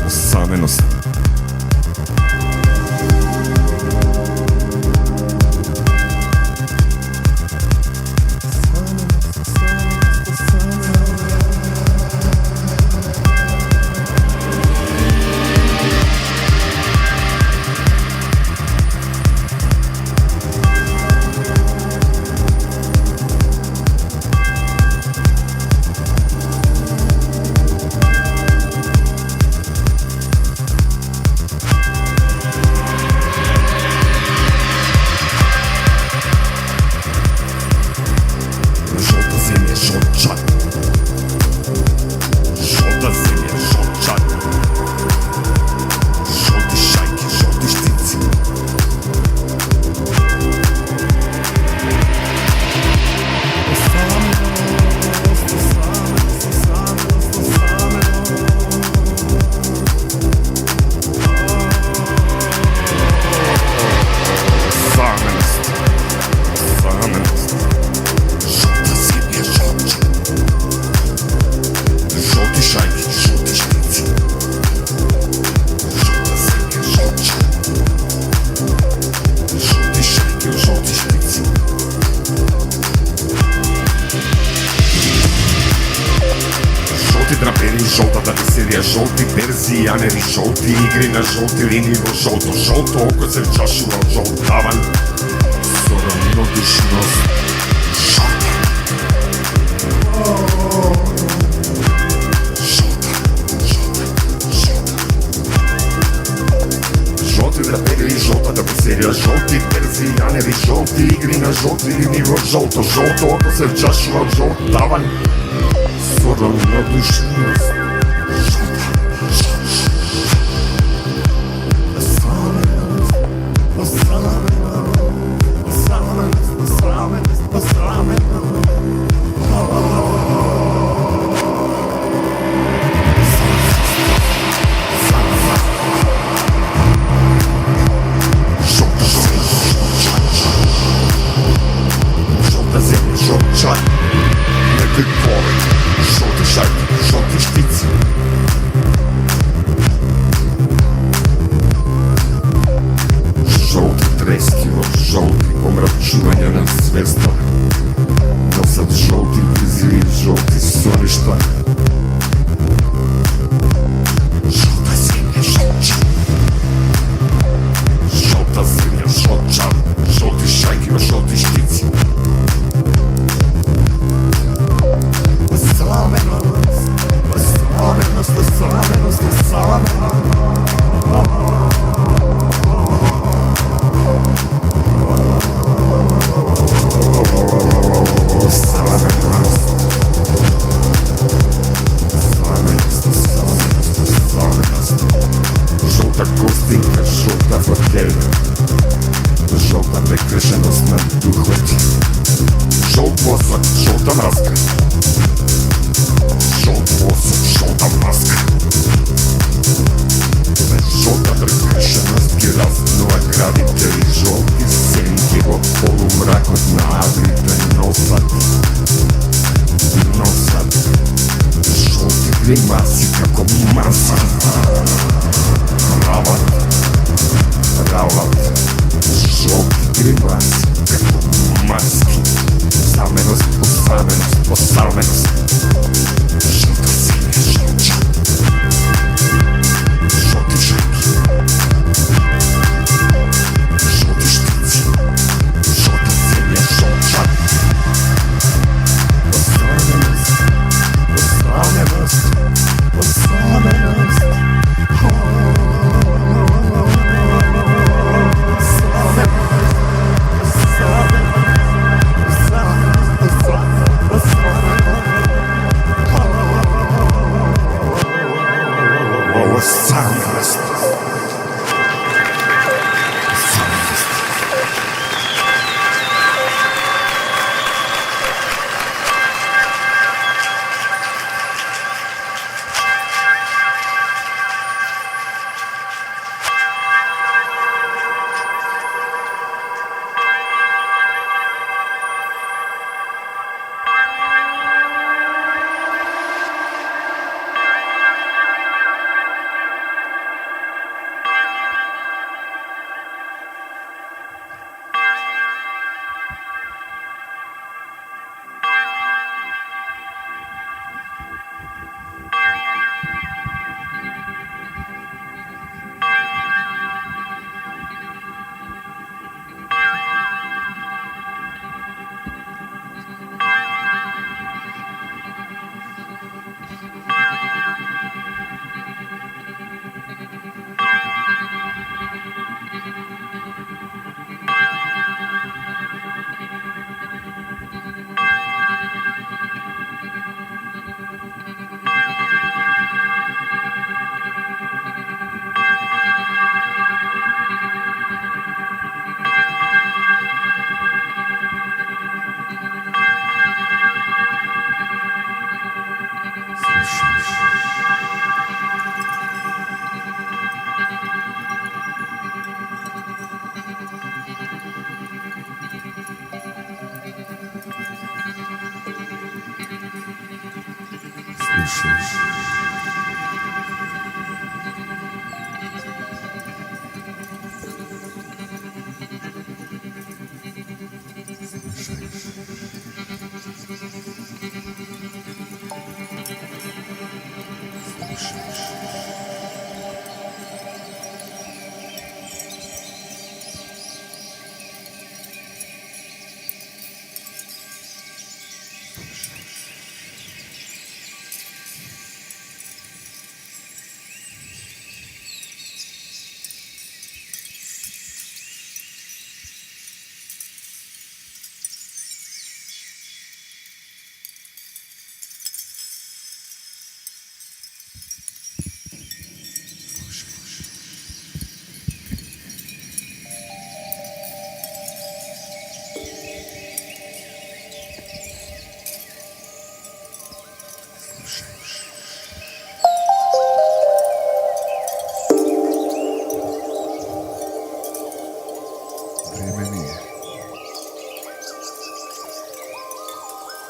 Саменост. Жолтата веселија, жолти перзијанери, жолти игри на жолти линии во жолто, жолто око се чашува жолт таван, со равнодушност, жолта. Жолта, жолта, жолта. Жолти драпери, жолтата веселија, жолти перзијанери, жолти игри на жолти линии во жолто, жолто око се чашува жолт таван, со равнодушност. Некој повеќе, жолти шајки, жолти штици. гримаси како маси. Рават, жолти гримаси како маски. Саменост, посаменост. Жолта синя, жолча. Жолти жаки. Жолти штици. Жолта синя, жолча. Посаменост.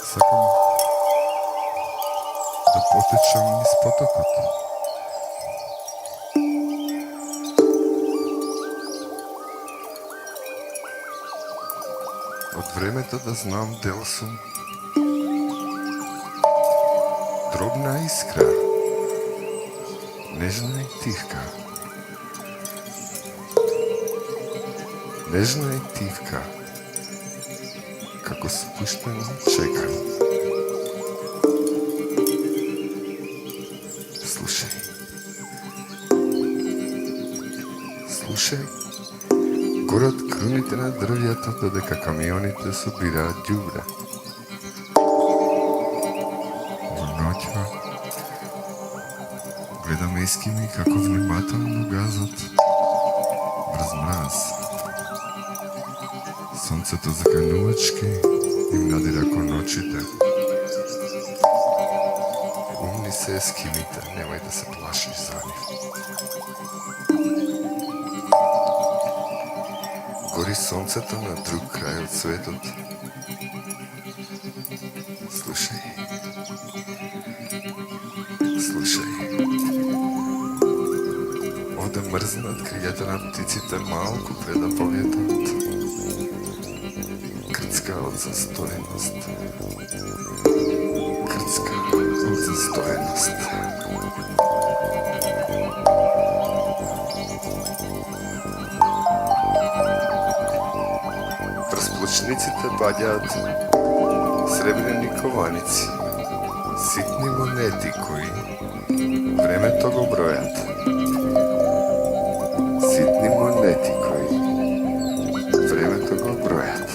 Сакам да потечам низ потокот. Од времето да знам дел сум. Дробна искра, нежна и тивка. Нежна и тивка, како спуштен чекан. Слушај, горе од круните на дрвјата додека камионите собираат ѓубре. Во ноќва гледам ескими како внимателно газат врз мраз. Сонцето заканувачки им надира кон ночите. Умни се ескимите, немај да се плашиш за нив. Гори сонцето на друг крај од светот. Слушај. Слушай, ovde mrznat krijete na pticite malku pre da poljetat. Krcka od zastojenost. Krcka od zastojenost. Прсплочниците паѓаат сребрени кованици, ситни монети кои времето го бројат. Ситни монети кои времето го бројат.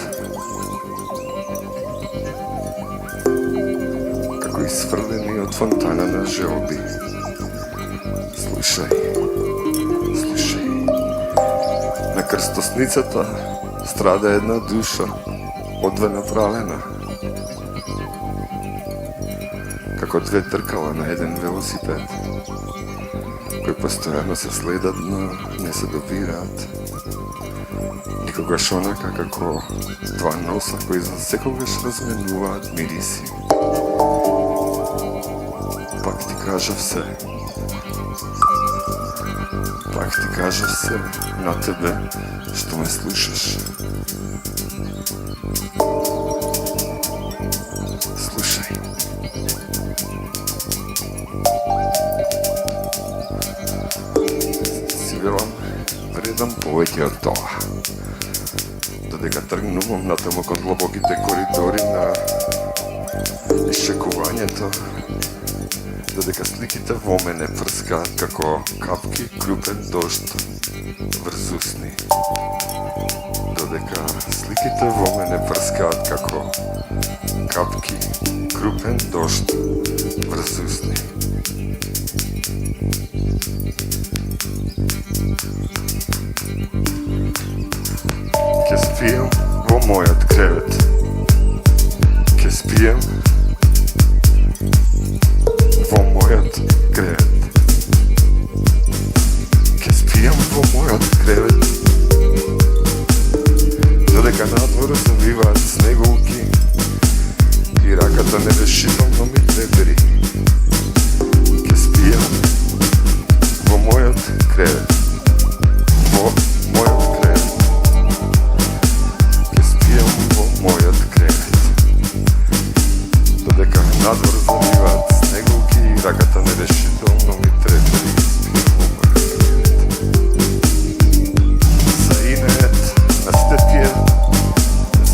Како изфрлени од фонтана на желби. Слушај, слушај. На крстосницата страда една душа, одве направена. Како две тркала на еден велосипед, кои постојано се следат, но не се допираат. Никогаш онака како два носа кои за секогаш разменуваат мириси. Пак ти кажав се. Пак ти кажав се на тебе што ме слушаш. Слушај. Си велам, вредам повеќе од тоа. Додека тргнувам натаму кон длабоките коридори на исчекувањето, додека сликите во мене прскаат како капки крупен дожд врз усни. Додека сликите во мене прскаат како капки крупен дожд врз усни. Ке спијам во мојот кревет. Ке спијам во мојот кревет. Ке спијам во мојот кревет. Додека надвор завиваат снеголки и раката нерешително ми трепери. Ке спијам во мојот кревет. Во мојот кревет. Ке спијам во мојот кревет. Додека надвор завиваат снеголки и раката нерешително ми трепери.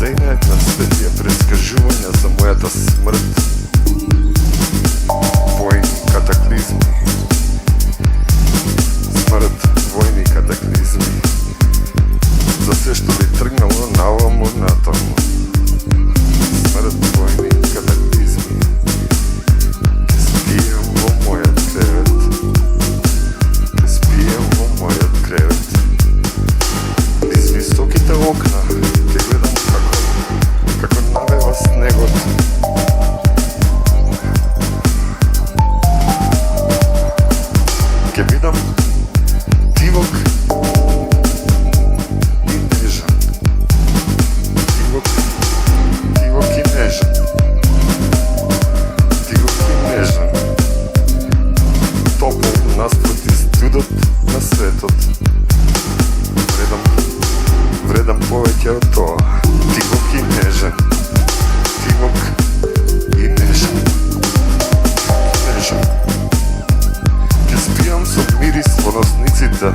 Заинеет на степија предскажувања за мојата смрт. Војни катаклизми. Смрт, војни катаклизми. За се што би тргнало наваму натаму. Смрт, војни катаклизми. Ке спијам во мојот кревет. Ке спијам во мојот кревет. Низ високите окна ке гледам како навева снегот. Ке видам тивок и нежан. Тивок и нежан. Тивок и нежан. Топол наспроти студот на светот. Вредам повеќе од тоа. Тивок и нежан. Тивок и нежан. Нежан. Ке спијам со мирис во носниците.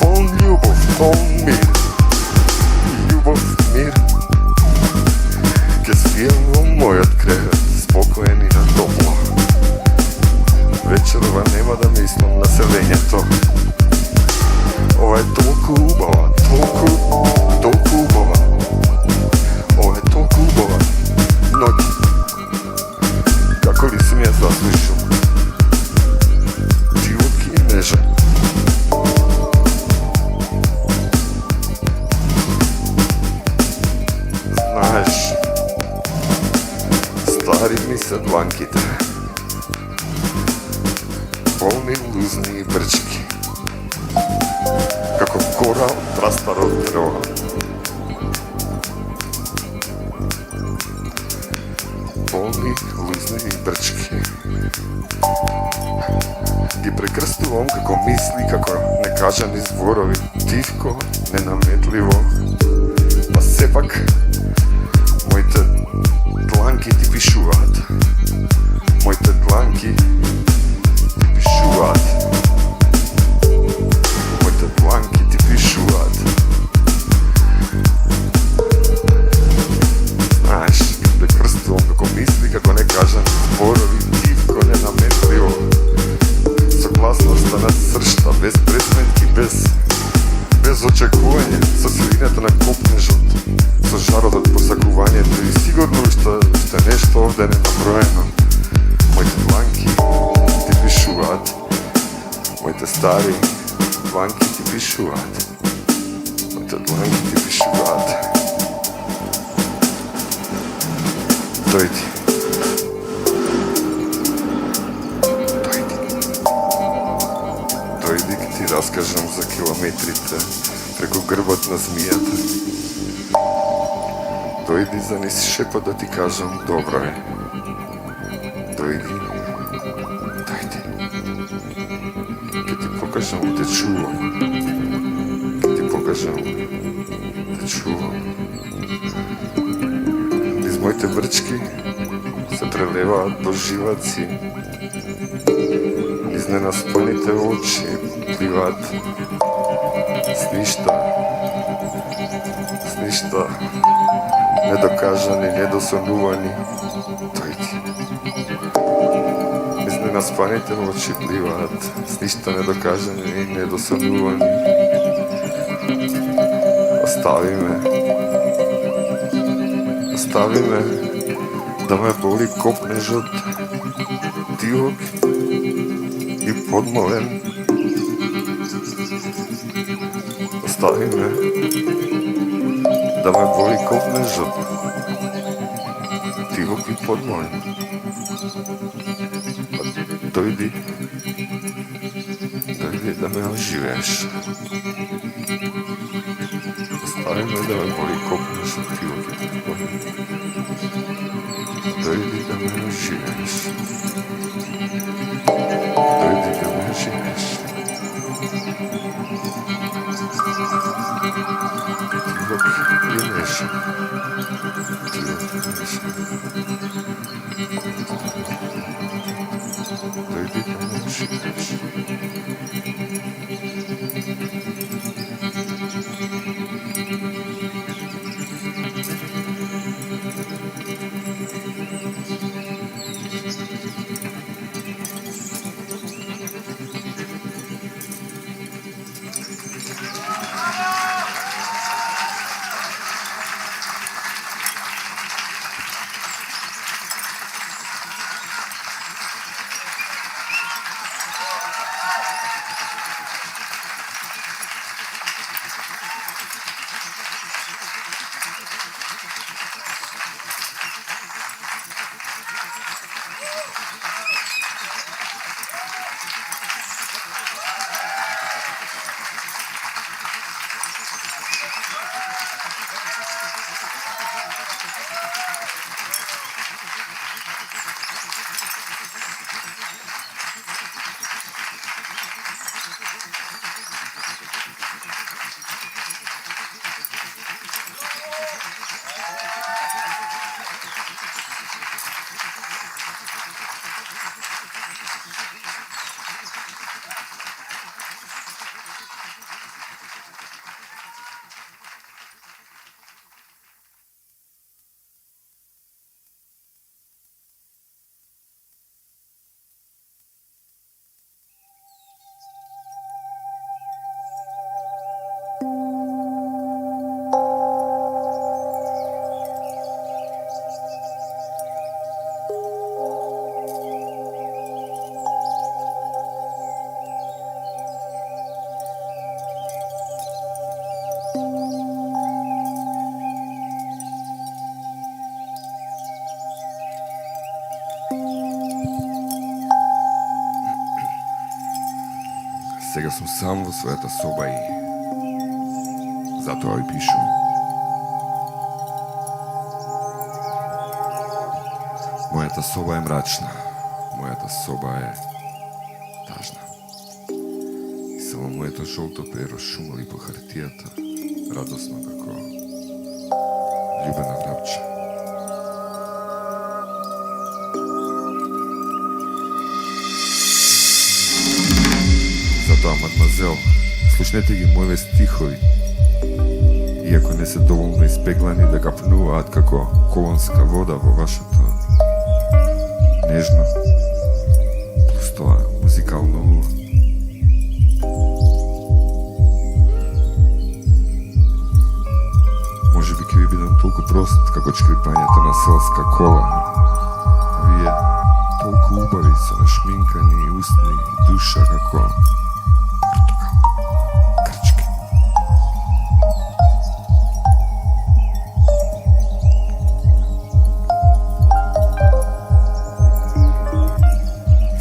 Полн љубов, полн мир. Љубов, мир. Ке спијам во мојот кревет. Спокоен и на топло. Вечерова нема да мислам на селењето. Ова е толку убава, толку убава. Ова е толку убава ноќ. Како ли сум ја заслушал? Тивок и нежан. Знаеш, стари ми се дланките. Полни лузни и брчки. Како кора од прастаро дрво. Полни лузни и брчки. ги прекрстувам како мисли, како некажани зборови, тивко, ненаметливо. Па сепак, моите дланки ти пишуваат. Моите дланки ти пишуваат. Моите дланки ти пишуваат. Знаеш, прекрстувам како мисли, како некажани зборови, тивко, ненаметливо. Согласноста на сршта, без пресметки, без очекување, со силината на копнежот, со жарот од посакувањето и сигурно што нешто овде не наброено. Моите дланки ти пишуваат, моите стари дланки ти пишуваат, моите дланки ти пишуваат. Дојди. Дојди ке ти раскажам за километрите преку грбот на змијата. Дојди за низ шепот да ти кажам добро е. Дојди. Дојди. Ке ти покажам те чувам. Ке ти покажам те чувам. Низ моите брчки се прелеваат доживаци. Низ ненаспаните очи пливаат сништа недокажани, недосонувани. Дојди. Низ ненаспаните очи пливаат сништа недокажани и недосонувани. Остави ме да ме боли копнежот, тивок и подмолен. Остави ме да ме боли копнежот, тивок и подмолен. Дојди да ме оживееш. Остави ме да ме боли копнежот, тивок и подмолен. Дојди да ме оживееш. Дојди да ме оживееш. Тивок и нежен. Тивок и нежен. Дојди да ме оживееш. Сега сум сам во својата соба и затоа ви пишувам. Мојата соба е мрачна, мојата соба е тажна. Само моето жолто перо шумови по хартијата, радосно како љубена врапче. Затоа, мадмазел, слушнете ги моите стихови, иако не се доволно испеглани да капнуваат како колонска вода во вашето нежно, плюс тоа музикално уво. Може би ќе ви бидам толку прост како шкрипањето на селска кола, а вие толку убави со нашминкани устни и душа како портокал, крчки.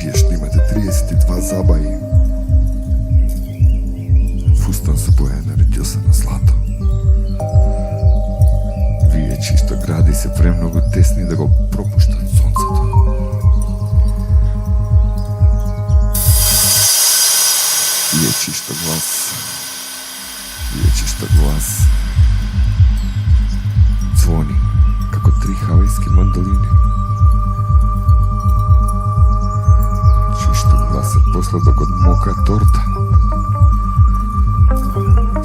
Вие што имате 32 забаи, фустан со боја на редјосано злато. Вие чисто гради се премногу тесни да го пропуштат сонцето. Вие чисто глас звони како 3 хавајски мандолини. Чисто глас е посладок од мока торта.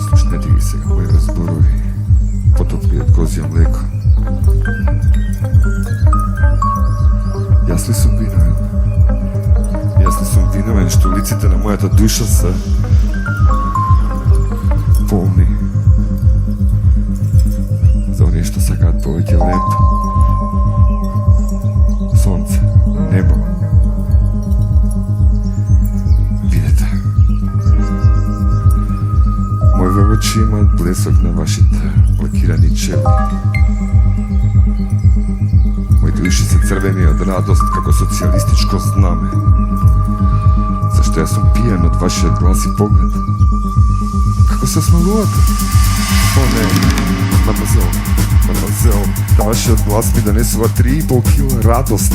Слушнете ги сега мои разборови, потопли од козје млеко. Јас ли сум виновен? Јас ли сум виновен што улиците на мојата душа се полни за оние што сакаат повеќе леп, сонце, небо. Видете, моите очи имаат блесок на вашите блокирани чели. Моите уши се црвени од радост како социјалистичко знаме. Зашто јас сум пиен од вашиот глас и поглед. Како се смалувате? О, не, мадмазел, да вашиот глас ми донесува 3,5 кила радост.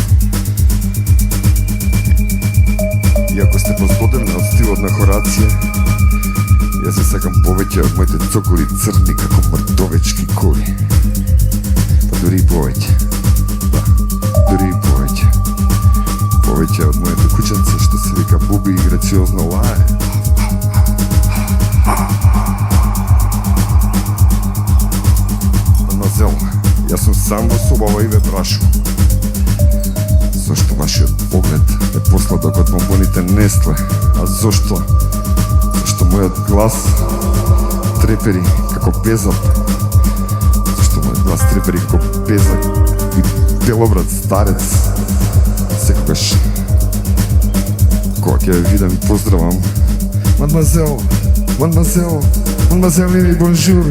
Иако сте позгодени од стилот на Хорација, јас се сакам повеќе од моите цоколи црни како мртовечки кори. Па дури и повеќе. Да, дури и повеќе. Повеќе од моето кученце што се вика Буби и грациозно лае. Мадмазел, јас сум сам во собава и ве прашувам. Зошто вашиот поглед е посладок од бомбоните Нестле? А зошто? Зашто мојот глас трепери како безап. Зашто мојот глас трепери како безак и белобрат старец. Секогаш кога ќе ве видам и поздравам: мадмазел, или бонжур.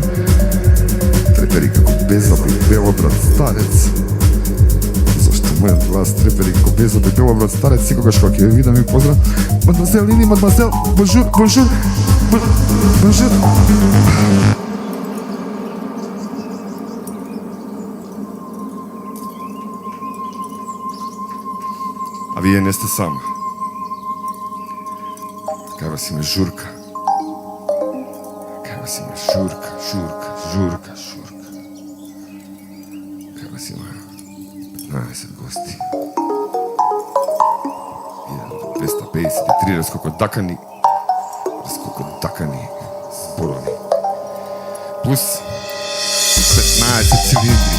Трепери како безап и белобрат старец. Зашто мојот глас трепери како безап и белобрат старец секогаш кога ќе ве видам и поздравам: или мадмазел, бонжур. А вие не сте сам. Кај си ме журка. Кај си ме журка. Кај си ме 15 гости. 253 расколко дакани зборови. Плюс 15 цилиндри,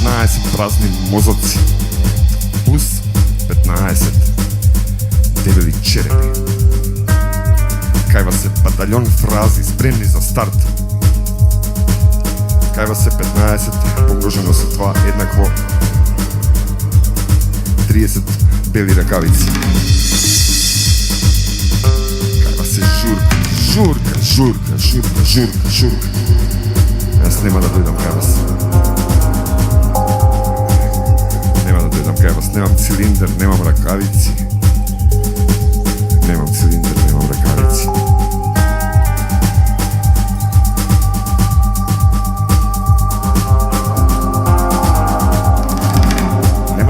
15 празни мозоци. Плюс 15 дебели черепи. Кајва се батальон фрази спремни за старт. Кајва се 15 помножено со 2 еднакво 30 бели ракавици. Кајва се журка. Јас нема да дојдам кај вас. Немам цилиндер, немам ракавици. Нема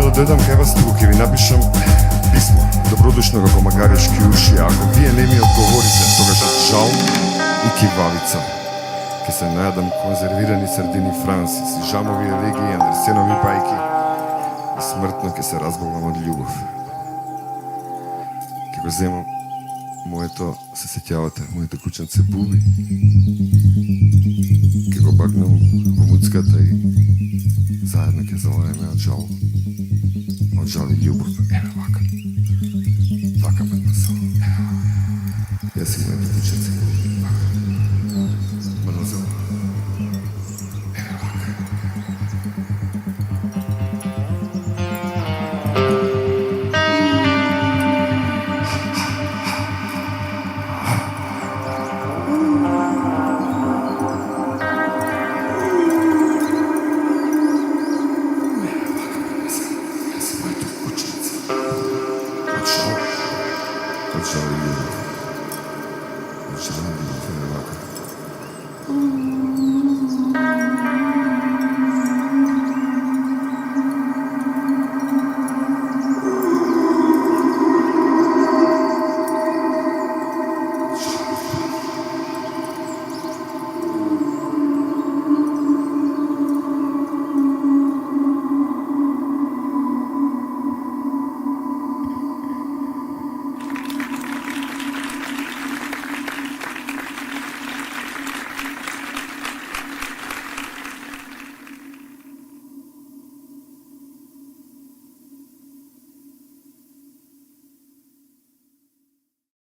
да дојдам кај вас, туку ќе ви напишам писмо. Добродушно како магари човешки уши, ако вие не ми одговорите, тогаш од жал и кивавица ќе се најадам конзервирани сардини Франсис и жамови елегии, Андерсенови бајки и смртно ќе се разболам од љубов. Ќе го земам моето, се сеќавате, моето кученце Буби. Ќе го бакнам во муцката и заедно ќе замораме од жал. Од жал и љубов. Еве вака. Вака ме насал. Јас и моето кученце Буби. Вака. Манозел. Еве вака. Od žal i ljubav. Od žal i ljubav, evo ovako.